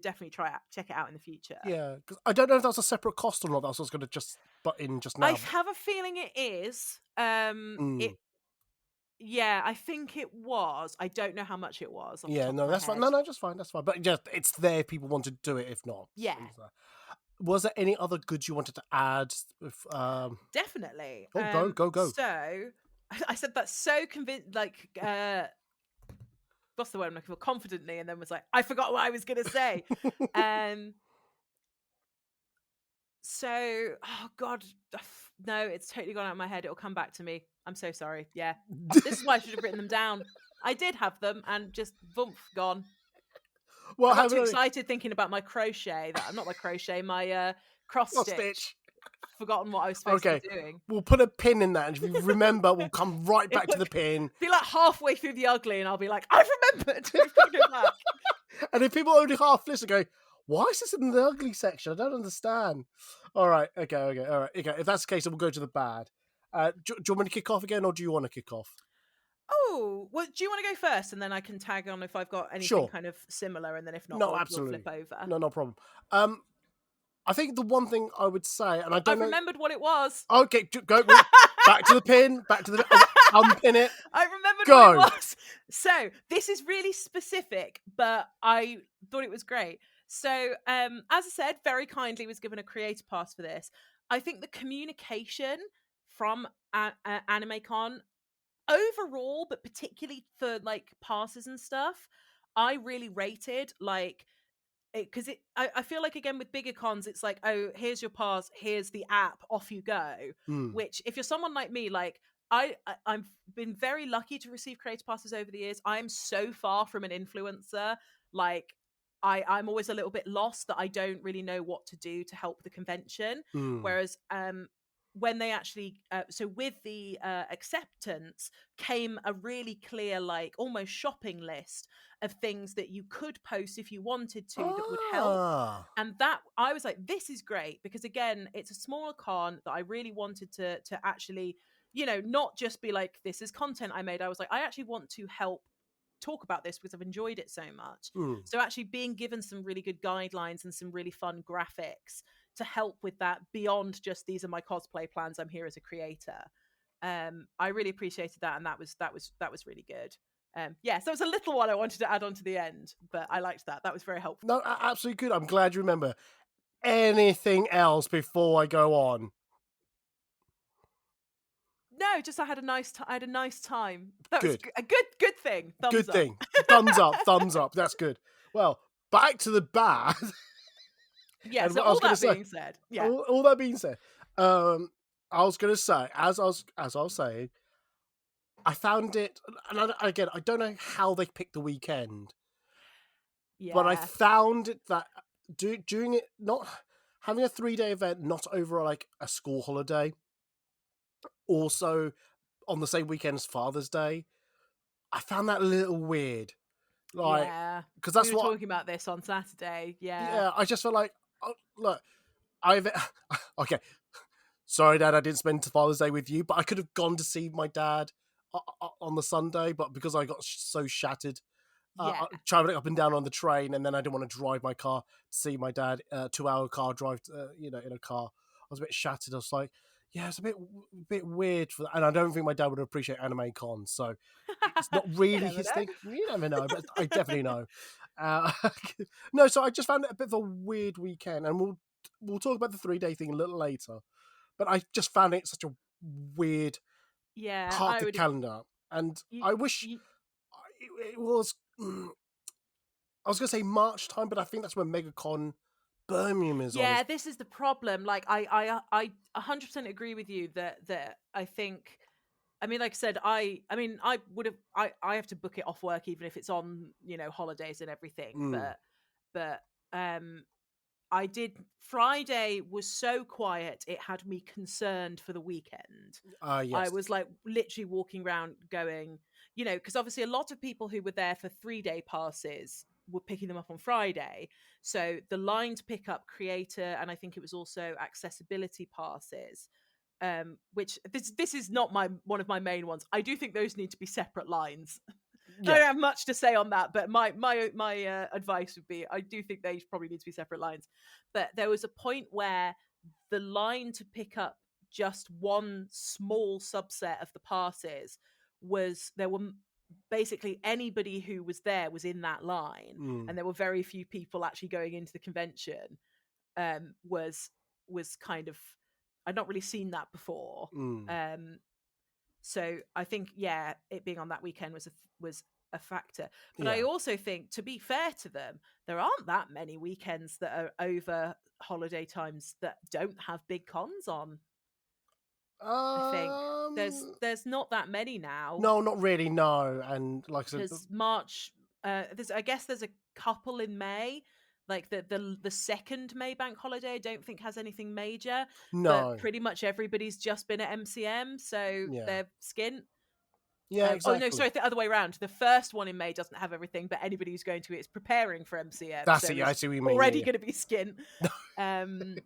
definitely check it out in the future. Yeah. Because I don't know if that's a separate cost or not. That's what I was going to just butt in just now. I have a feeling it is. Yeah, I think it was. I don't know how much it was. Yeah, no, that's fine. No, just fine. That's fine. But just it's there if people want to do it. If not, yeah. Was there any other goods you wanted to add? Definitely. Oh, go. So I said that so convinced, like what's the word I'm looking for? Confidently, and then was like, I forgot what I was going to say. So, oh God, no, it's totally gone out of my head. It'll come back to me. I'm so sorry. Yeah, this is why I should have written them down. I did have them and just boom, gone. Well, I got too excited thinking about my crochet. My cross stitch. Forgotten what I was supposed to be doing. We'll put a pin in that, and if you remember, we'll come right back to the pin. Be like halfway through the ugly, and I'll be like, I've remembered. And if people only half listen, go, why is this in the ugly section? I don't understand. All right, okay. All right, okay. If that's the case, then we'll go to the bad. Do you want me to kick off again, or do you want to kick off? Oh, well, do you want to go first, and then I can tag on if I've got anything kind of similar, and then if not, we'll flip over. No problem. I think the one thing I would say, and I remembered what it was. Okay, go back to the pin, unpin it. I remembered what it was. So this is really specific, but I thought it was great. So, as I said, very kindly was given a creator pass for this. I think the communication from AnimeCon overall, but particularly for like passes and stuff, I really rated because I feel like again with bigger cons, it's like, oh, here's your pass, here's the app, off you go. Which if you're someone like me, like I've been very lucky to receive creator passes over the years. I am so far from an influencer. Like I'm always a little bit lost that I don't really know what to do to help the convention. Mm. Whereas when they actually so with the acceptance came a really clear, like, almost shopping list of things that you could post if you wanted to that would help. Ah. And that I was like, this is great, because again, it's a smaller con that I really wanted to actually, not just be like, this is content I made. I was like, I actually want to help talk about this because I've enjoyed it so much. Mm. So actually being given some really good guidelines and some really fun graphics to help with that, beyond just, these are my cosplay plans, I'm here as a creator. I really appreciated that, and that was really good. So it was a little one I wanted to add on to the end, but I liked that. That was very helpful. No, absolutely good. I'm glad you remember. Anything else before I go on? No, just I had a nice time. That was Good. a good thing. Thumbs Good up. thing. Thumbs up. Thumbs up. That's good. Well, back to the bad. Yeah. And So what I was all gonna that say- being said, yeah, all that being said, I was going to say, as I was saying, I found it, and again, I don't know how they picked the weekend, but I yeah, found it that doing it, not having a 3-day event, not over like a school holiday, also on the same weekend as Father's Day, I found that a little weird. Like, yeah. because We that's were what, talking about this on Saturday. Yeah, yeah, I just felt like, oh, look, I've, okay, sorry, Dad, I didn't spend Father's Day with you, but I could have gone to see my dad on the Sunday, but because I got so shattered yeah, traveling up and down on the train, and then I didn't want to drive my car to see my dad, 2-hour car drive, in a car. I was a bit shattered. I was like, yeah, it's a bit weird for that. And I don't think my dad would appreciate AnimeCon, so it's not You really never his know. thing. You never know, but I definitely know. Uh, no, so I just found it a bit of a weird weekend, and we'll talk about the 3-day thing a little later. But I just found it such a weird Yeah, part of I the would. calendar, and You, I wish you, it was. I was going to say March time, but I think that's when MegaCon Birmingham is on. yeah, this is the problem. Like, I 100% agree with you that I think. I mean, like I said, I would have. I have to book it off work, even if it's on, holidays and everything. Mm. But I did. Friday was so quiet; it had me concerned for the weekend. I Yes. was like literally walking around going, because obviously a lot of people who were there for 3-day passes were picking them up on Friday. So the line to pick up creator, and I think it was also accessibility passes, which this is not one of my main ones. I do think those need to be separate lines. I don't Yeah. have much to say on that, but my advice would be, I do think they probably need to be separate lines. But there was a point where the line to pick up just one small subset of the passes was, there were basically anybody who was there was in that line, Mm. and there were very few people actually going into the convention. Was kind of, I'd not really seen that before. Mm. So I think, yeah, it being on that weekend was a factor. But I Yeah. also think, to be fair to them, there aren't that many weekends that are over holiday times that don't have big cons on. I think there's not that many now, No, not really. No, and like I said, because March. I guess there's a couple in May. Like the second May bank holiday, I don't think has anything major, but no. pretty much everybody's just been at MCM, so Yeah. they're skint. Yeah, Oh exactly. no, sorry, the other way around. The first one in May doesn't have everything, but anybody who's going to it is preparing for MCM. That's So it. Yeah, I is see what you mean. already Yeah, going to be skint. Um,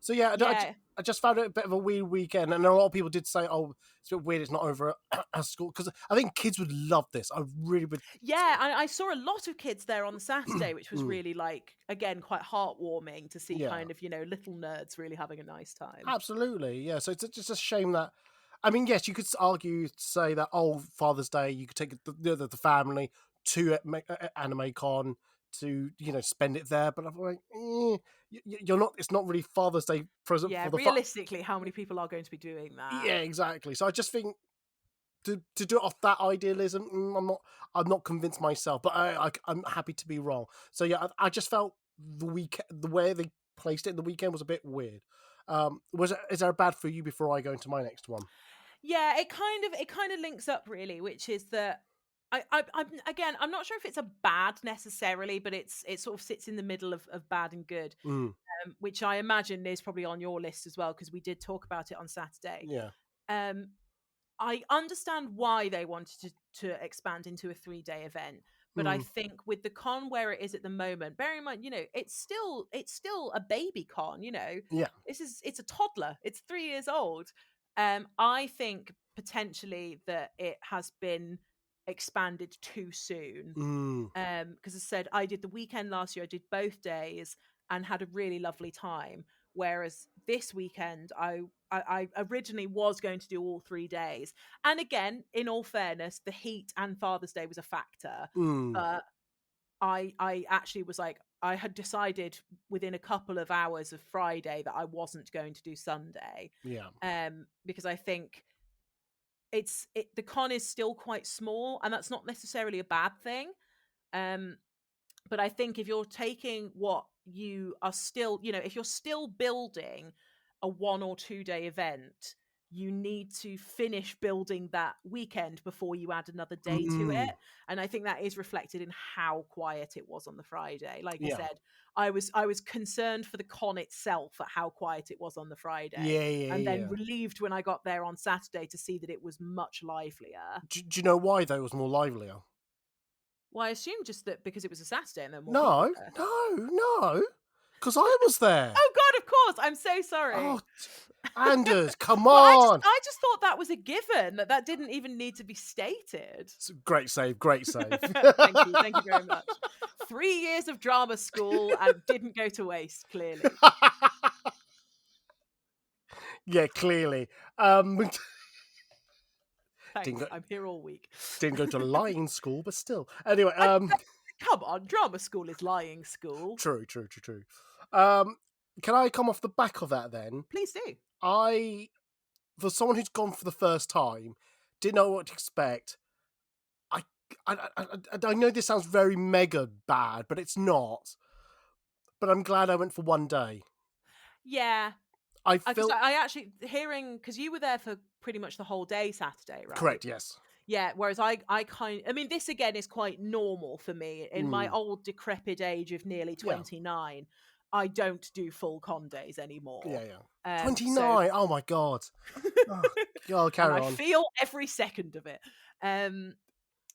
So yeah, yeah, I just found it a bit of a weird weekend, and a lot of people did say, "Oh, it's a bit weird. It's not over at school," because I think kids would love this. I really would. yeah. I saw a lot of kids there on the Saturday, which was Mm. really, like, again, quite heartwarming to see, Yeah. kind of, little nerds really having a nice time. Absolutely, yeah. So it's just a shame that, I mean, yes, you could say that, oh, Father's Day, you could take the family to AnimeCon to spend it there, but I'm like, you're not. It's not really Father's Day present Yeah, for the realistically, how many people are going to be doing that? Yeah, exactly. So I just think to do it off that idealism, I'm not convinced myself, but I'm happy to be wrong. So yeah, I just felt the way they placed it in the weekend was a bit weird. Is there a bad for you before I go into my next one? Yeah, it kind of links up really, which is that I'm not sure if it's a bad necessarily, but it sort of sits in the middle of bad and good, Mm, which I imagine is probably on your list as well because we did talk about it on Saturday. yeah. Um, I understand why they wanted to expand into a 3-day event, but I Mm, think with the con where it is at the moment, bearing in mind, it's still a baby con, yeah. it's a toddler, it's 3 years old. I think potentially that it has been expanded too soon. Mm, Because as I said, I did the weekend last year, I did both days and had a really lovely time. Whereas this weekend, I originally was going to do all 3 days. And again, in all fairness, the heat and Father's Day was a factor. mm, But I actually was like, I had decided within a couple of hours of Friday that I wasn't going to do Sunday. yeah. Because I think the con is still quite small, and that's not necessarily a bad thing. Um, but I think if you're taking what you are still, if you're still building a 1 or 2 day event, you need to finish building that weekend before you add another day to it. Mm, And I think that is reflected in how quiet it was on the Friday. Like I yeah. said, I was concerned for the con itself at how quiet it was on the Friday, Yeah, yeah, and then yeah. relieved when I got there on Saturday to see that it was much livelier. Do you know why though it was more livelier? Well, I assume just that because it was a Saturday and there were more people No, there. no. Because I was there. Oh God, of course. I'm so sorry. Oh, Anders, come Well, on. I just thought that was a given that didn't even need to be stated. Great save, great save. Thank you very much. 3 years of drama school and didn't go to waste. Clearly, Yeah, clearly. Didn't thanks. go, I'm here all week. didn't go to lying school, but still. Anyway, Come on, drama school is lying school. true. Can I come off the back of that then? Please do. For someone who's gone for the first time, didn't know what to expect. I know this sounds very mega bad, but it's not. But I'm glad I went for one day. Yeah, I because felt I actually hearing because you were there for pretty much the whole day Saturday, right? correct. Yes. Yeah, whereas I mean, this again is quite normal for me. In my old decrepit age of nearly Yeah. 29, I don't do full con days anymore. Yeah. 29. Oh my god. Oh, God, carry and on. I feel every second of it.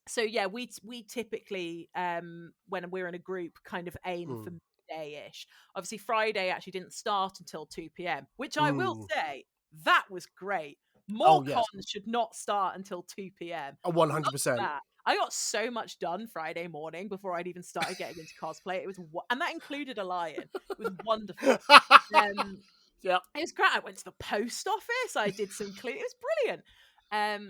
So yeah, we typically when we're in a group kind of aim for midday-ish. Obviously Friday actually didn't start until 2 p.m, which I will say that was great. More yes. cons should not start until 2 p.m. 100%. That. I got so much done Friday morning before I'd even started getting into cosplay. It was and that included a lion. It was wonderful. Yeah. It was great. I went to the post office. I did some clean. It was brilliant.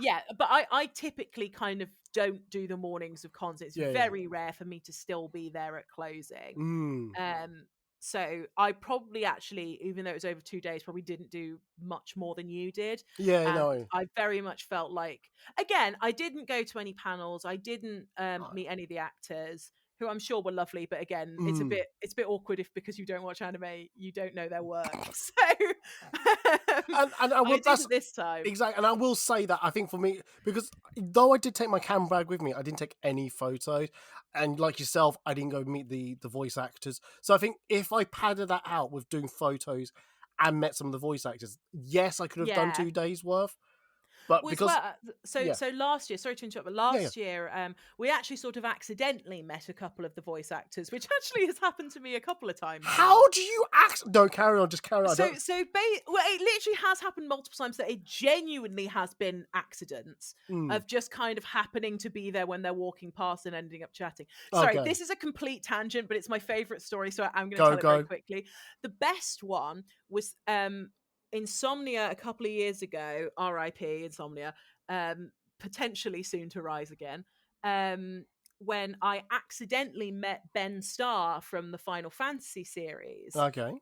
Yeah, but I typically kind of don't do the mornings of cons. It's very rare for me to still be there at closing. So I probably actually, even though it was over 2 days, probably didn't do much more than you did. Yeah, And no. I very much felt like, again, I didn't go to any panels. I didn't meet any of the actors, who I'm sure were lovely. But again, it's a bit awkward if because you don't watch anime, you don't know their work. So and I didn't this time. Exactly, and I will say that I think for me, because though I did take my camera bag with me, I didn't take any photos, and like yourself, I didn't go meet the voice actors. So I think if I padded that out with doing photos and met some of the voice actors, yes, I could have done 2 days worth. But because so last year, sorry to interrupt, but last year we actually sort of accidentally met a couple of the voice actors, which actually has happened to me a couple of times. How do you don't carry on, just carry on. Well, it literally has happened multiple times that it genuinely has been accidents of just kind of happening to be there when they're walking past and ending up chatting. Sorry, this is a complete tangent, but it's my favorite story, so I'm going to tell it very quickly. The best one was Insomnia a couple of years ago, R.I.P. Insomnia, potentially soon to rise again, when I accidentally met Ben Starr from the Final Fantasy series. Okay.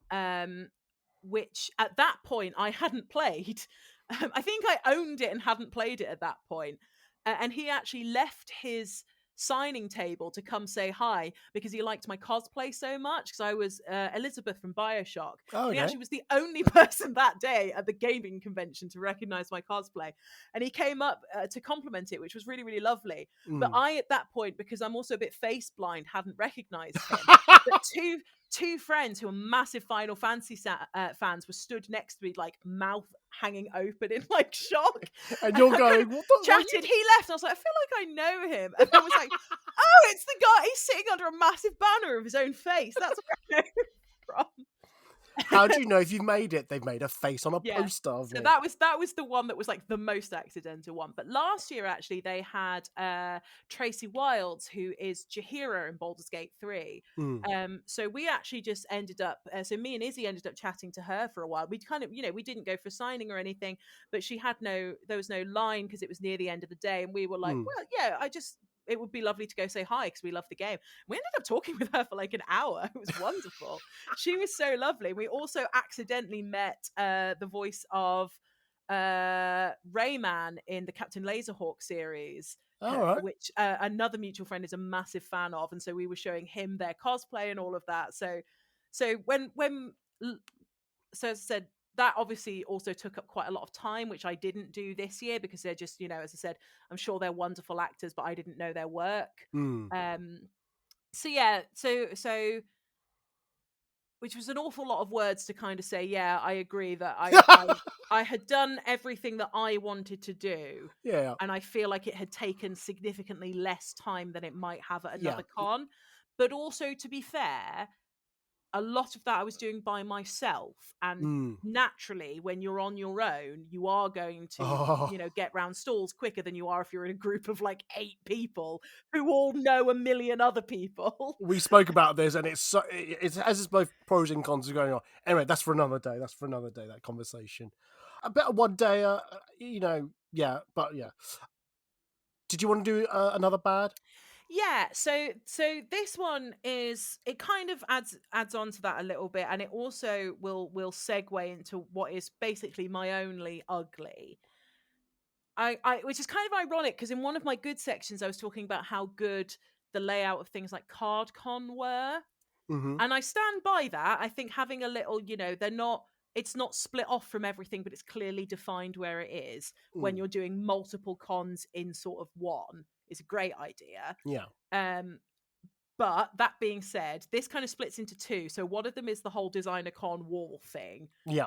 Which at that point I hadn't played. I think I owned it and hadn't played it at that point. And he actually left his signing table to come say hi because he liked my cosplay so much, because I was Elizabeth from BioShock. Oh, And he okay. actually was the only person that day at the gaming convention to recognize my cosplay. And he came up to compliment it, which was really, really lovely. But I, at that point, because I'm also a bit face blind, hadn't recognized him. But two friends who are massive Final Fantasy fans were stood next to me, like mouth hanging open in like shock. And you're I going, kind of what the? chatted. He left. And I was like, I feel like I know him. And I was like, oh, it's the guy. He's sitting under a massive banner of his own face. That's where I know him from. How do you know if you've made it? They've made a face on a Yeah. poster of So me. that was the one that was like the most accidental one. But last year, actually, they had Tracy Wilds, who is Jaheira in Baldur's Gate 3. So we actually just ended up, so me and Izzy ended up chatting to her for a while. We kind of, we didn't go for signing or anything, but there was no line because it was near the end of the day. And we were like, well, yeah, it would be lovely to go say hi because we love the game. We ended up talking with her for like an hour. It was wonderful. She was so lovely. We also accidentally met the voice of Rayman in the Captain Laserhawk series, which another mutual friend is a massive fan of, and so we were showing him their cosplay and all of that. So as I said, that obviously also took up quite a lot of time, which I didn't do this year because they're just, as I said, I'm sure they're wonderful actors, but I didn't know their work. So yeah, so which was an awful lot of words to kind of say, yeah, I agree that I had done everything that I wanted to do. Yeah. And I feel like it had taken significantly less time than it might have at another con. But also, to be fair, a lot of that I was doing by myself. And naturally, when you're on your own, you are going to, get round stalls quicker than you are if you're in a group of like 8 people who all know a million other people. We spoke about this, and it has both pros and cons going on. Anyway, that's for another day. That conversation. I bet one day, yeah, but yeah. Did you want to do another bad? Yeah, so this one it kind of adds on to that a little bit, and it also will segue into what is basically my only ugly. Which is kind of ironic because in one of my good sections I was talking about how good the layout of things like CardCon were. And I stand by that. I think having a little, it's not split off from everything, but it's clearly defined where it is when you're doing multiple cons in sort of one is a great idea. Yeah. But that being said, this kind of splits into 2. So one of them is the whole designer con wall thing. Yeah.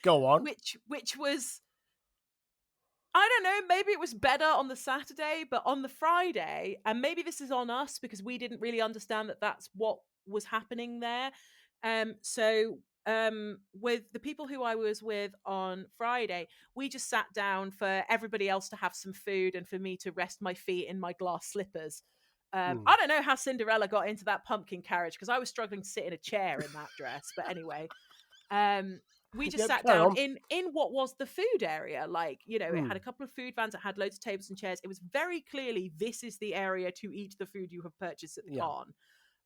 Go on. Which was, I don't know, maybe it was better on the Saturday, but on the Friday, and maybe this is on us because we didn't really understand that that's what was happening there. With the people who I was with on Friday, we just sat down for everybody else to have some food and for me to rest my feet in my glass slippers. I don't know how Cinderella got into that pumpkin carriage because I was struggling to sit in a chair in that dress. But anyway, we just sat down in what was the food area. Like, it had a couple of food vans. It had loads of tables and chairs. It was very clearly, this is the area to eat the food you have purchased at the con.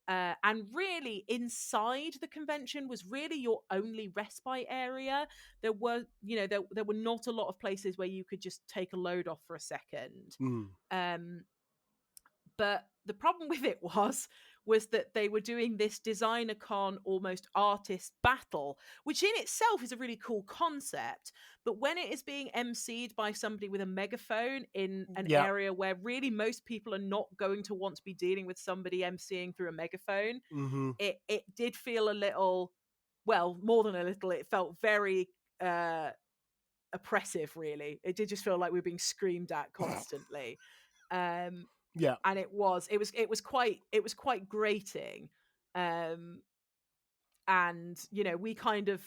And really inside the convention was really your only respite area. There were, there were not a lot of places where you could just take a load off for a second. But the problem with it was that they were doing this designer con almost artist battle, which in itself is a really cool concept. But when it is being emceed by somebody with a megaphone in an area where really most people are not going to want to be dealing with somebody emceeing through a megaphone, it did feel a little, well, more than a little, it felt very oppressive, really. It did just feel like we were being screamed at constantly. Yeah, and it was quite grating, and we kind of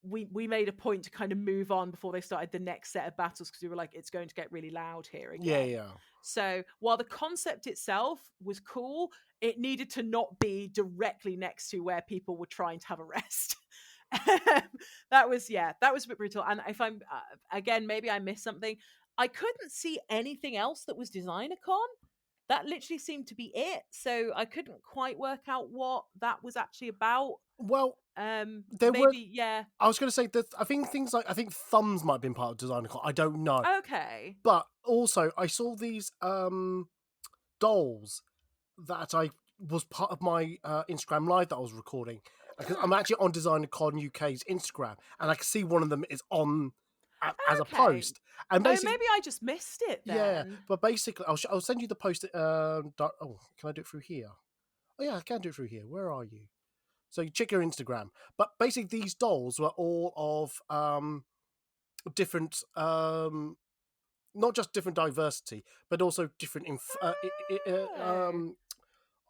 we made a point to kind of move on before they started the next set of battles because we were like, it's going to get really loud here again. Yeah. So while the concept itself was cool, it needed to not be directly next to where people were trying to have a rest. That was a bit brutal. And if I'm again, maybe I missed something. I couldn't see anything else that was DesignerCon. That literally seemed to be it. So I couldn't quite work out what that was actually about. Well, there maybe, were. Yeah. I was going to say that I think thumbs might have been part of DesignerCon. I don't know. Okay. But also, I saw these dolls that I was part of my Instagram live that I was recording, because I'm actually on DesignerCon UK's Instagram, and I can see one of them is on as a Okay. post, and Oh, basically, maybe I just missed it yeah, then. but basically, I'll send you the post. Oh, can I do it through here? Oh yeah, I can do it through here. Where are you? So you check your Instagram. But basically, these dolls were all of different, not just different diversity, but also different Oh,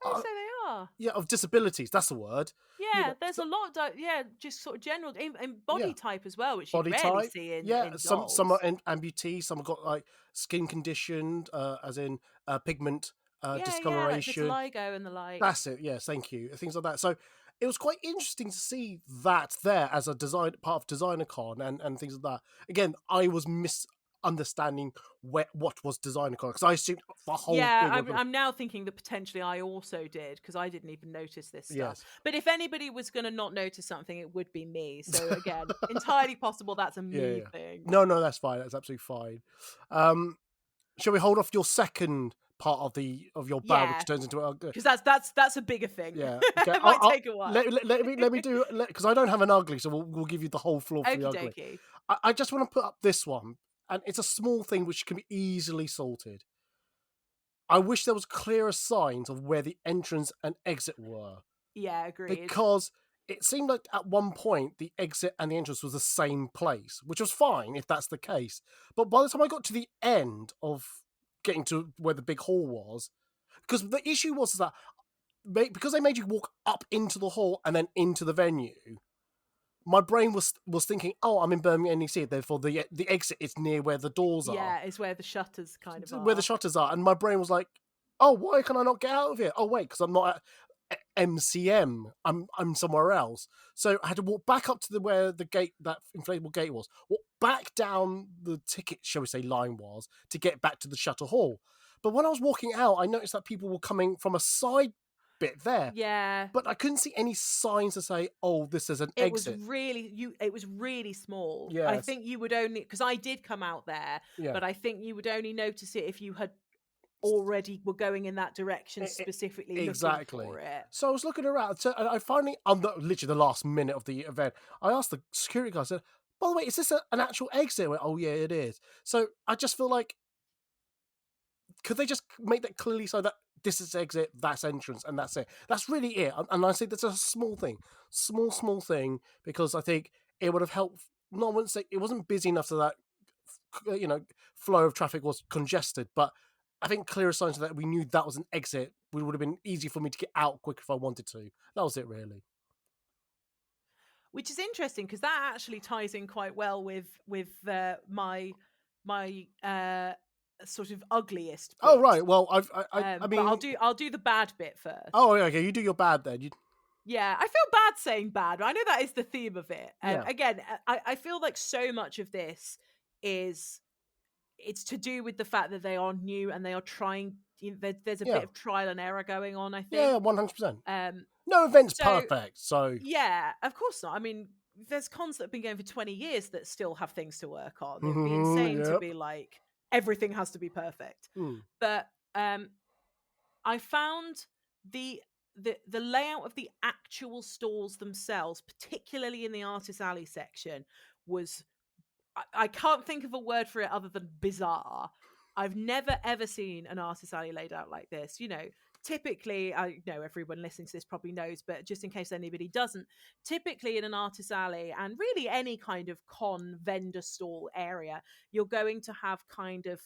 oh, uh, so they are. yeah, of disabilities. That's the word. You Yeah, know, there's a lot of just sort of general in yeah, body type as well, which you body rarely type. see in Yeah, some are dolls. amputees. Some have got like skin conditioned, as in pigment Yeah, like discoloration. vitiligo and the like. That's it. Yes, thank you. Things like that. So it was quite interesting to see that there as a design part of DesignerCon and things like that. Again, I was misunderstanding what was DesignerCon, because I assumed the whole Yeah, thing was. I'm now thinking that potentially I also did because I didn't even notice this stuff. Yes. But if anybody was going to not notice something, it would be me. So again, entirely possible that's a Yeah, me yeah. thing. No, that's fine. That's absolutely fine. Um, shall we hold off your second part of your bad, Yeah, which turns into a because that's a bigger thing. yeah? Okay, It might take a while. let me do, because I don't have an ugly, so we'll give you the whole floor for the Okie ugly. dokie. I just want to put up this one, and it's a small thing which can be easily sorted. I wish there was clearer signs of where the entrance and exit were, Yeah, agreed. because it seemed like at one point the exit and the entrance was the same place, which was fine if that's the case. But by the time I got to the end of getting to where the big hall was, because the issue was that because they made you walk up into the hall and then into the venue, my brain was thinking, oh, I'm in Birmingham, NEC, therefore the exit is near where the doors are, Yeah, it's where the shutters kind of where the are. shutters are, and my brain was like, oh, why can I not get out of here? Oh wait, because I'm not at MCM. I'm somewhere else. So I had to walk back up to where the gate, that inflatable gate was, walk back down the ticket, shall we say, line was, to get back to the Shutter Hall. But when I was walking out, I noticed that people were coming from a side bit there, Yeah, but I couldn't see any signs to say, oh, this is an it was exit. really small. I Yes. think you would only, because I did come out there, Yeah. but I think you would only notice it if you had already were going in that direction, specifically looking Exactly. for it. So I was looking around. So I finally, on literally the last minute of the event, I asked the security guy, I said, by the way, is this an actual exit? I went, oh, yeah, it is. So I just feel like, could they just make that clearly so that this is exit, that's entrance, and that's it? That's really it. And I think that's a small thing. Small thing, because I think it would have helped. No, I wouldn't say it wasn't busy enough so that, flow of traffic was congested, but I think clearer signs that we knew that was an exit would have been easy for me to get out quick if I wanted to. That was it, really. Which is interesting because that actually ties in quite well with my sort of ugliest bit. Oh right, well I But mean, I'll do the bad bit first. oh yeah, okay, you do your bad then. Yeah, I feel bad saying bad, but I know that is the theme of it. Yeah. Again, I feel like so much of this is it's to do with the fact that they are new and they are trying. There's a Yeah. bit of trial and error going on, I Yeah, think. 100%. No event's So perfect, so yeah, of course not. I mean, there's cons that have been going for 20 years that still have things to work on. It would be insane to yep. be like everything has to be perfect. Mm. But I found the layout of the actual stalls themselves, particularly in the artist alley section, was I can't think of a word for it other than bizarre. I've never ever seen an artist alley laid out like this. Typically, I know everyone listening to this probably knows, but just in case anybody doesn't, typically in an artist alley and really any kind of con vendor stall area, you're going to have kind of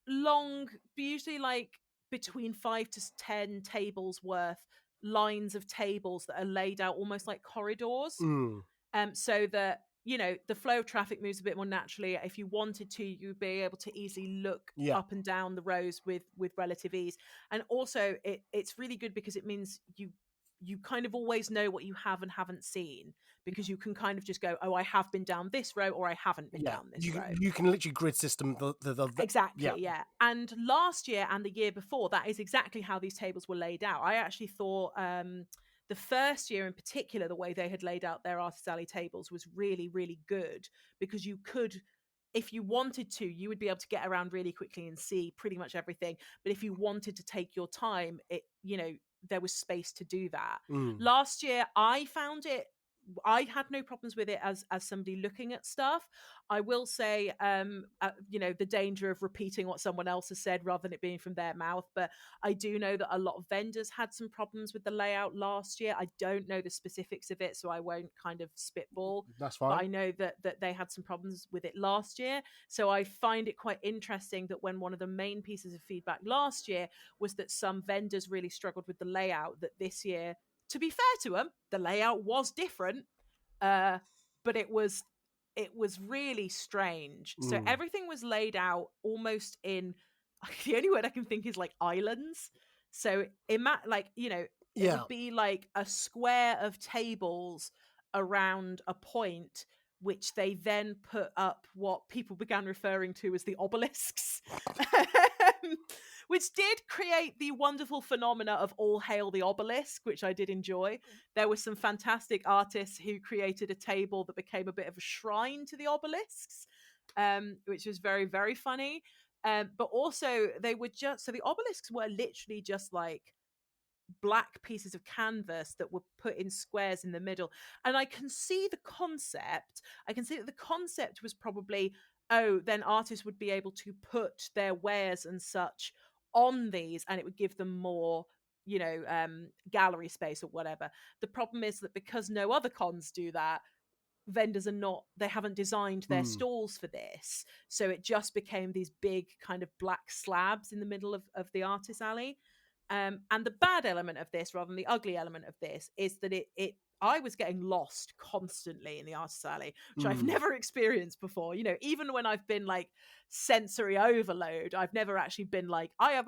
long, usually like between 5 to 10 tables worth lines of tables that are laid out almost like corridors. Mm. So that the flow of traffic moves a bit more naturally. If you wanted to, you'd be able to easily look Yeah. up and down the rows with relative ease. And also it's really good because it means you kind of always know what you have and haven't seen, because you can kind of just go, oh, I have been down this row or I haven't been down this row. You can literally grid system the Exactly, yeah. And last year and the year before, that is exactly how these tables were laid out. I actually thought the first year in particular, the way they had laid out their artist alley tables was really, really good, because you could if you wanted to, you would be able to get around really quickly and see pretty much everything. But if you wanted to take your time, there was space to do that. Mm. Last year, I had no problems with it as somebody looking at stuff. I will say, the danger of repeating what someone else has said rather than it being from their mouth. But I do know that a lot of vendors had some problems with the layout last year. I don't know the specifics of it, so I won't kind of spitball. That's But fine. I know that they had some problems with it last year. So I find it quite interesting that when one of the main pieces of feedback last year was that some vendors really struggled with the layout, that this year, to be fair to them, the layout was different, but it was really strange. So Mm. everything was laid out almost in the only word I can think is like islands. So it Yeah. would be like a square of tables around a point, which they then put up what people began referring to as the obelisks, which did create the wonderful phenomena of all hail the obelisk, which I did enjoy. There were some fantastic artists who created a table that became a bit of a shrine to the obelisks, which was very, very funny. But also they were so the obelisks were literally just like black pieces of canvas that were put in squares in the middle. And I can see the concept. I can see that the concept was probably, oh, then artists would be able to put their wares and such on these, and it would give them more, gallery space or whatever. The problem is that because no other cons do that, vendors they haven't designed their Mm. stalls for this. So it just became these big kind of black slabs in the middle of the artist alley. And the bad element of this, rather than the ugly element of this, is that I was getting lost constantly in the artist alley, which I've never experienced before. Even when I've been like sensory overload, I've never actually been like, I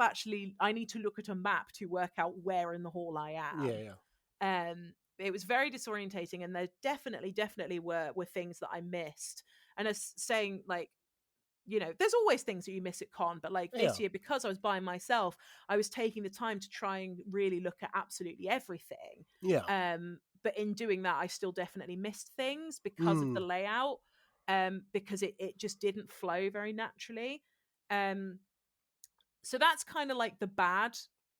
need to look at a map to work out where in the hall I am. Yeah. It was very disorientating, and there definitely were things that I missed. And as saying, like, there's always things that you miss at con, but like this year, because I was by myself, I was taking the time to try and really look at absolutely everything. Yeah. But in doing that, I still definitely missed things because of the layout, because it just didn't flow very naturally. So that's kind of like the bad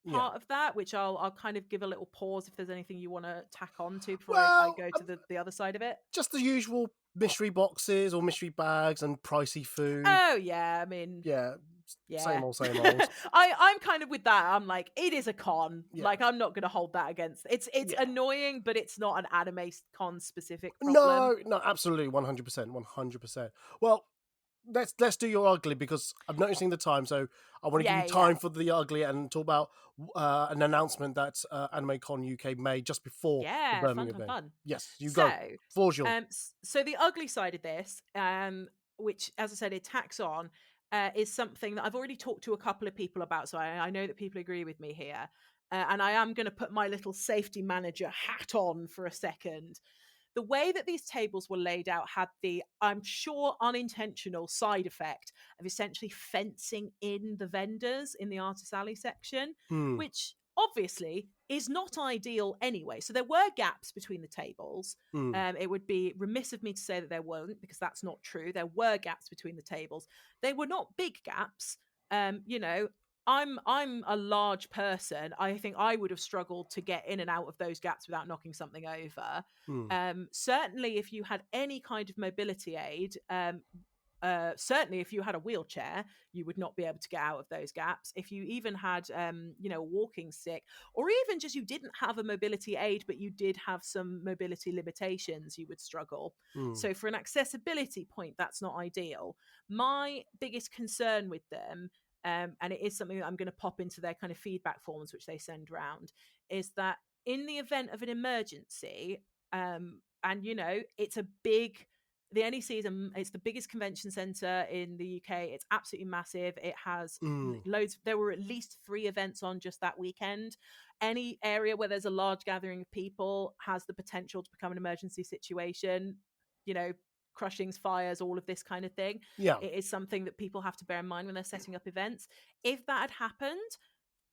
part of that, which I'll kind of give a little pause if there's anything you want to tack on to before I go to the other side of it. Just the usual mystery boxes or mystery bags and pricey food. Oh yeah, I mean, yeah. Same old. I'm kind of with that. I'm like, it is a con. Yeah. Like, I'm not going to hold that against. It's annoying, but it's not an anime con specific problem. No, absolutely, 100%. Well, let's do your ugly, because I'm noticing the time, so I want to give you time for the ugly and talk about an announcement that AnimeCon UK made just before the Birmingham event. Fun. Yes, go. Floor's yours. So the ugly side of this, which, as I said, it tacks on, is something that I've already talked to a couple of people about. So I know that people agree with me here. And I am going to put my little safety manager hat on for a second. The way that these tables were laid out had the, I'm sure, unintentional side effect of essentially fencing in the vendors in the Artist Alley section, which obviously is not ideal anyway. So there were gaps between the tables. It would be remiss of me to say that there weren't, because that's not true. There were gaps between the tables. They were not big gaps. I'm a large person. I think I would have struggled to get in and out of those gaps without knocking something over. Certainly, if you had any kind of mobility aid, certainly if you had a wheelchair, you would not be able to get out of those gaps. If you even had, a walking stick, or even just you didn't have a mobility aid, but you did have some mobility limitations, you would struggle. So for an accessibility point, that's not ideal. My biggest concern with them, and it is something that I'm going to pop into their kind of feedback forms, which they send around, is that in the event of an emergency, and it's a big, the NEC it's the biggest convention center in the UK. It's absolutely massive. It has loads. There were at least 3 events on just that weekend. Any area where there's a large gathering of people has the potential to become an emergency situation. Crushings, fires, all of this kind of thing. Yeah. It is something that people have to bear in mind when they're setting up events. If that had happened,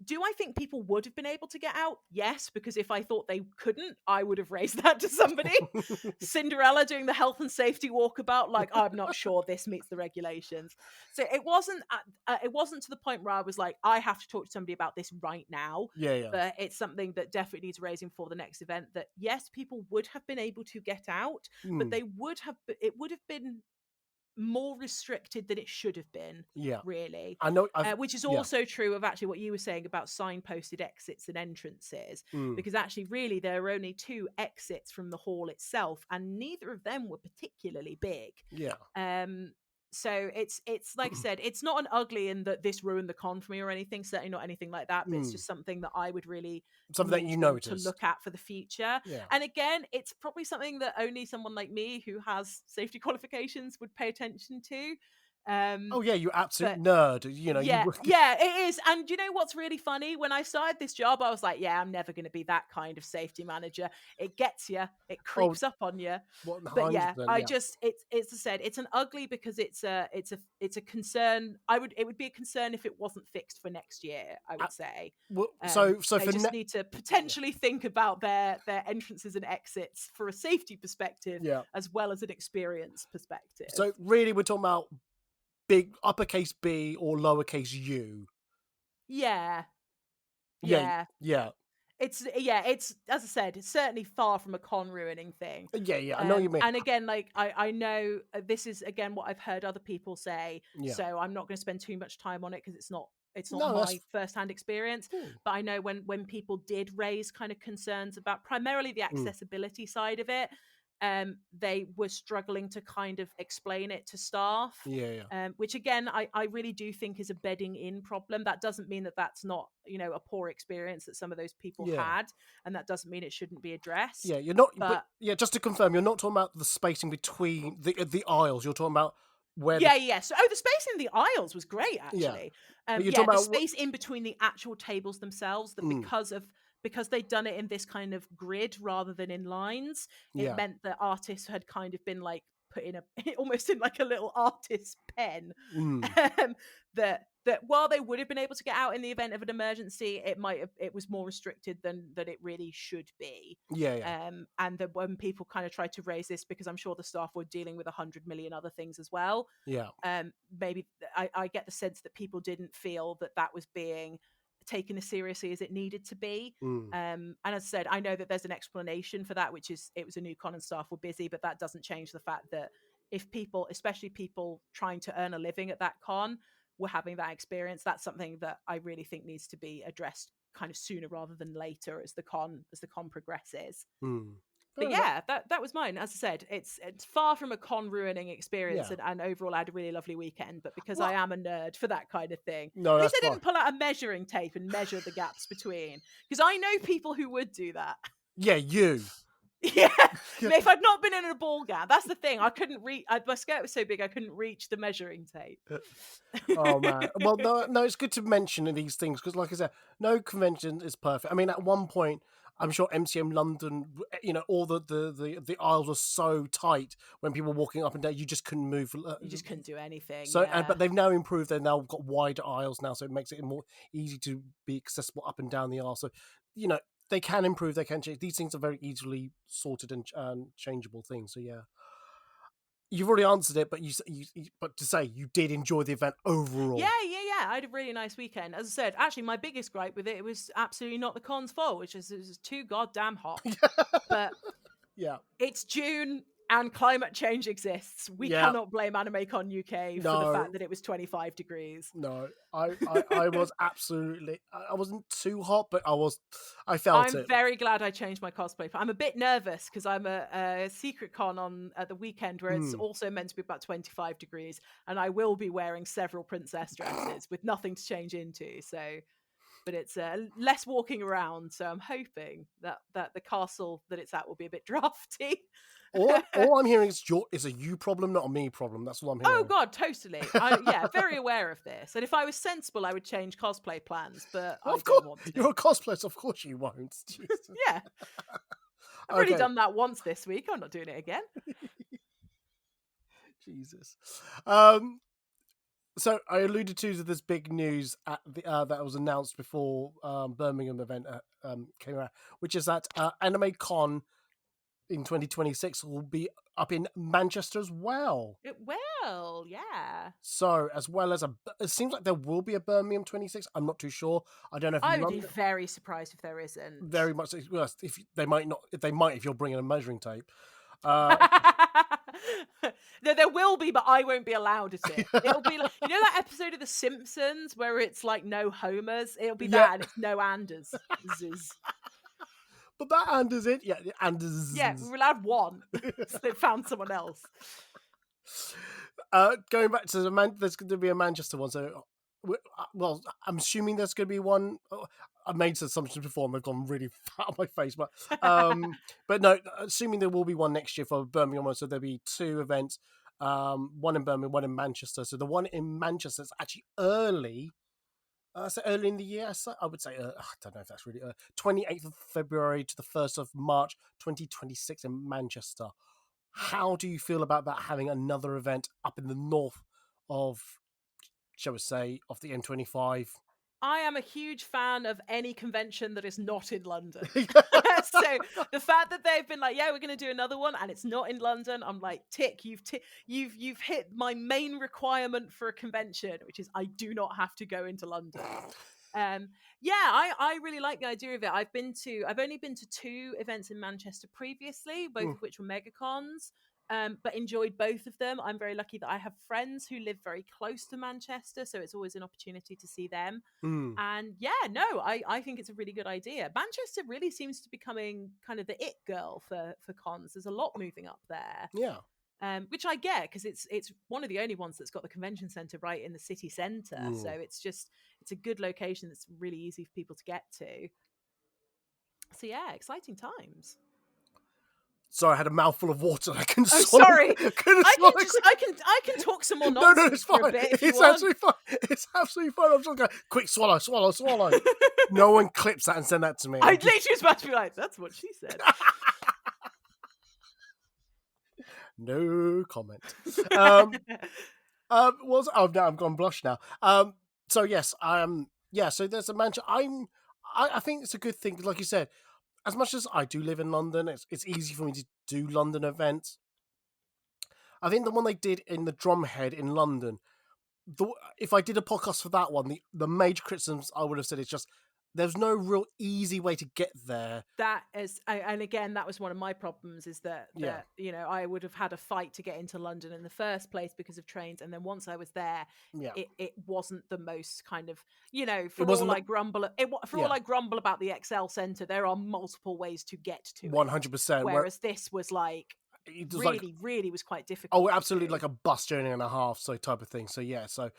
Do I think people would have been able to get out? Yes, because if I thought they couldn't, I would have raised that to somebody. Cinderella doing the health and safety walkabout, like, I'm not sure this meets the regulations. So it wasn't to the point where I was like, I have to talk to somebody about this right now. Yeah. But it's something that definitely needs raising for the next event, that yes, people would have been able to get out, but it would have been more restricted than it should have been, Yeah. really. I know. Which is also true of actually what you were saying about signposted exits and entrances, because actually, really, there are only 2 exits from the hall itself, and neither of them were particularly big. Yeah. So it's like I said, it's not an ugly in that this ruined the con for me or anything. Certainly not anything like that. But it's just something that I would really something that you noticed to look at for the future. Yeah. And again, it's probably something that only someone like me who has safety qualifications would pay attention to. Oh yeah, you absolute nerd. You know. Yeah, yeah, it is. And you know what's really funny? When I started this job, I was like, "Yeah, I'm never going to be that kind of safety manager. It gets you, it creeps up on you." But yeah, I just it's as I said, it's an ugly because it's a concern. It would be a concern if it wasn't fixed for next year, I would say. Well, they just need to potentially think about their entrances and exits for a safety perspective, as well as an experience perspective. So really, we're talking about big uppercase B or lowercase u. Yeah. It's as I said, it's certainly far from a con ruining thing. Yeah, I know what you mean. And again, like I know this is again what I've heard other people say. So I'm not going to spend too much time on it because it's not my first-hand experience. But I know when people did raise kind of concerns about primarily the accessibility side of it, they were struggling to kind of explain it to staff. Which again, I really do think is a bedding in problem. That doesn't mean that that's not, a poor experience that some of those people had, and that doesn't mean it shouldn't be addressed. Yeah, you're not. But just to confirm, you're not talking about the spacing between the aisles. You're talking about where. So, the spacing in the aisles was great, actually. The space in between the actual tables themselves. That because they'd done it in this kind of grid rather than in lines, it meant that artists had kind of been like put in almost in like a little artist's pen. That while they would have been able to get out in the event of an emergency, it was more restricted than that it really should be. And that when people kind of tried to raise this, because I'm sure the staff were dealing with 100 million other things as well. Maybe I get the sense that people didn't feel that was being taken as seriously as it needed to be. And as I said, I know that there's an explanation for that, which is it was a new con and staff were busy, but that doesn't change the fact that if people, especially people trying to earn a living at that con, were having that experience, that's something that I really think needs to be addressed kind of sooner rather than later as the con progresses. But yeah, that was mine. As I said, it's far from a con ruining experience, and overall I had a really lovely weekend. But because I am a nerd for that kind of thing, at least I didn't pull out a measuring tape and measure the gaps between, because I know people who would do that. Yeah, you. Yeah, if I'd not been in a ball gown, that's the thing. I couldn't reach. My skirt was so big, I couldn't reach the measuring tape. Oh man! Well, no, it's good to mention these things because, like I said, no convention is perfect. I mean, at one point, I'm sure MCM London, all the aisles were so tight when people were walking up and down, you just couldn't move. You just couldn't do anything. So, but they've now improved. They've now got wider aisles now, so it makes it more easy to be accessible up and down the aisle. So, they can improve, they can change. These things are very easily sorted and changeable things. So yeah, you've already answered it, but but to say you did enjoy the event overall. Yeah. I had a really nice weekend. As I said, actually, my biggest gripe with it was absolutely not the con's fault, which is it was too goddamn hot. But it's June. And climate change exists. We cannot blame AnimeConUK for the fact that it was 25 degrees. No, I was absolutely. I wasn't too hot, but I felt it. I'm very glad I changed my cosplay. I'm a bit nervous because I'm a secret con at the weekend where it's also meant to be about 25 degrees, and I will be wearing several princess dresses with nothing to change into. So. But it's less walking around, so I'm hoping that the castle that it's at will be a bit drafty. All I'm hearing is a you problem, not a me problem. That's what I'm hearing. Oh God, totally. Very aware of this. And if I was sensible, I would change cosplay plans. But I don't want to. You're a cosplayer, so of course you won't. Yeah, I've already done that once this week. I'm not doing it again. Jesus. So I alluded to this big news at the, that was announced before Birmingham event came out, which is that AnimeCon in 2026 will be up in Manchester as well. It will, yeah. So as well as it seems like there will be a Birmingham 26. I'm not too sure. I don't know if I would be London. very surprised if there isn't. Very much. Well, if they might not. If they might, if you're bringing a measuring tape. Uh, No, there will be, but I won't be allowed at it. It'll be like, you know that episode of The Simpsons where it's like no Homers? It'll be that, and it's no Anders. But that Anders it. Yeah, Anders. Yeah, we were allowed one. So they found someone else. Going back to there's going to be a Manchester one. So, well, I'm assuming there's going to be one. I made some assumptions before, and they've gone really fat on my face. But, but no, assuming there will be one next year for Birmingham one. So there'll be 2 events. One in Birmingham, one in Manchester. So the one in Manchester is actually early. So early in the year, so I would say, I don't know if that's really 28th of February to the 1st of March 2026 in Manchester. How do you feel about that, having another event up in the north of, shall we say, of the M25? I am a huge fan of any convention that is not in London. So the fact that they've been like, yeah, we're going to do another one, and it's not in London, I'm like, tick, you've hit my main requirement for a convention, which is I do not have to go into London. Yeah, I really like the idea of it. I've only been to 2 events in Manchester previously, both of which were megacons. But enjoyed both of them. I'm very lucky that I have friends who live very close to Manchester, so it's always an opportunity to see them. And yeah, no, I think it's a really good idea. Manchester really seems to be becoming kind of the it girl for cons. There's a lot moving up there. Yeah. Which I get, because it's one of the only ones that's got the convention centre right in the city centre. So it's a good location that's really easy for people to get to. So yeah, exciting times. Sorry, I had a mouthful of water. I can. Oh, sorry. I can talk some more nonsense. No, it's fine. For a bit if It's you want. absolutely fine. It's absolutely fine. I'm just going, quick, swallow. No one clips that and send that to me. I literally was about to be like, that's what she said. No comment. Was oh no, I'm gone blush now. So yes, yeah. So there's a Manchester. I think it's a good thing, like you said. As much as I do live in London, it's easy for me to do London events. I think the one they did in the Drumhead in London, if I did a podcast for that one, the major criticisms I would have said is just there's no real easy way to get there. That is, and again, that was one of my problems, is that you know, I would have had a fight to get into London in the first place because of trains, and then once I was there, it wasn't the most kind of, you know, all I grumble about the XL Centre, there are multiple ways to get to 100%. Whereas this was like really was quite difficult. Oh, absolutely, like a bus journey and a half, so type of thing. So yeah, so.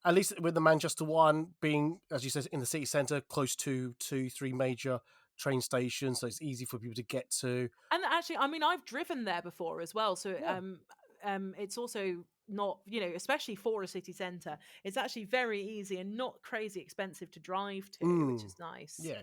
At least with the Manchester one being, as you said, in the city centre, close to 2-3 major train stations, so it's easy for people to get to. And actually, I mean, I've driven there before as well, so it's also not, you know, especially for a city centre, it's actually very easy and not crazy expensive to drive to, which is nice. Yeah.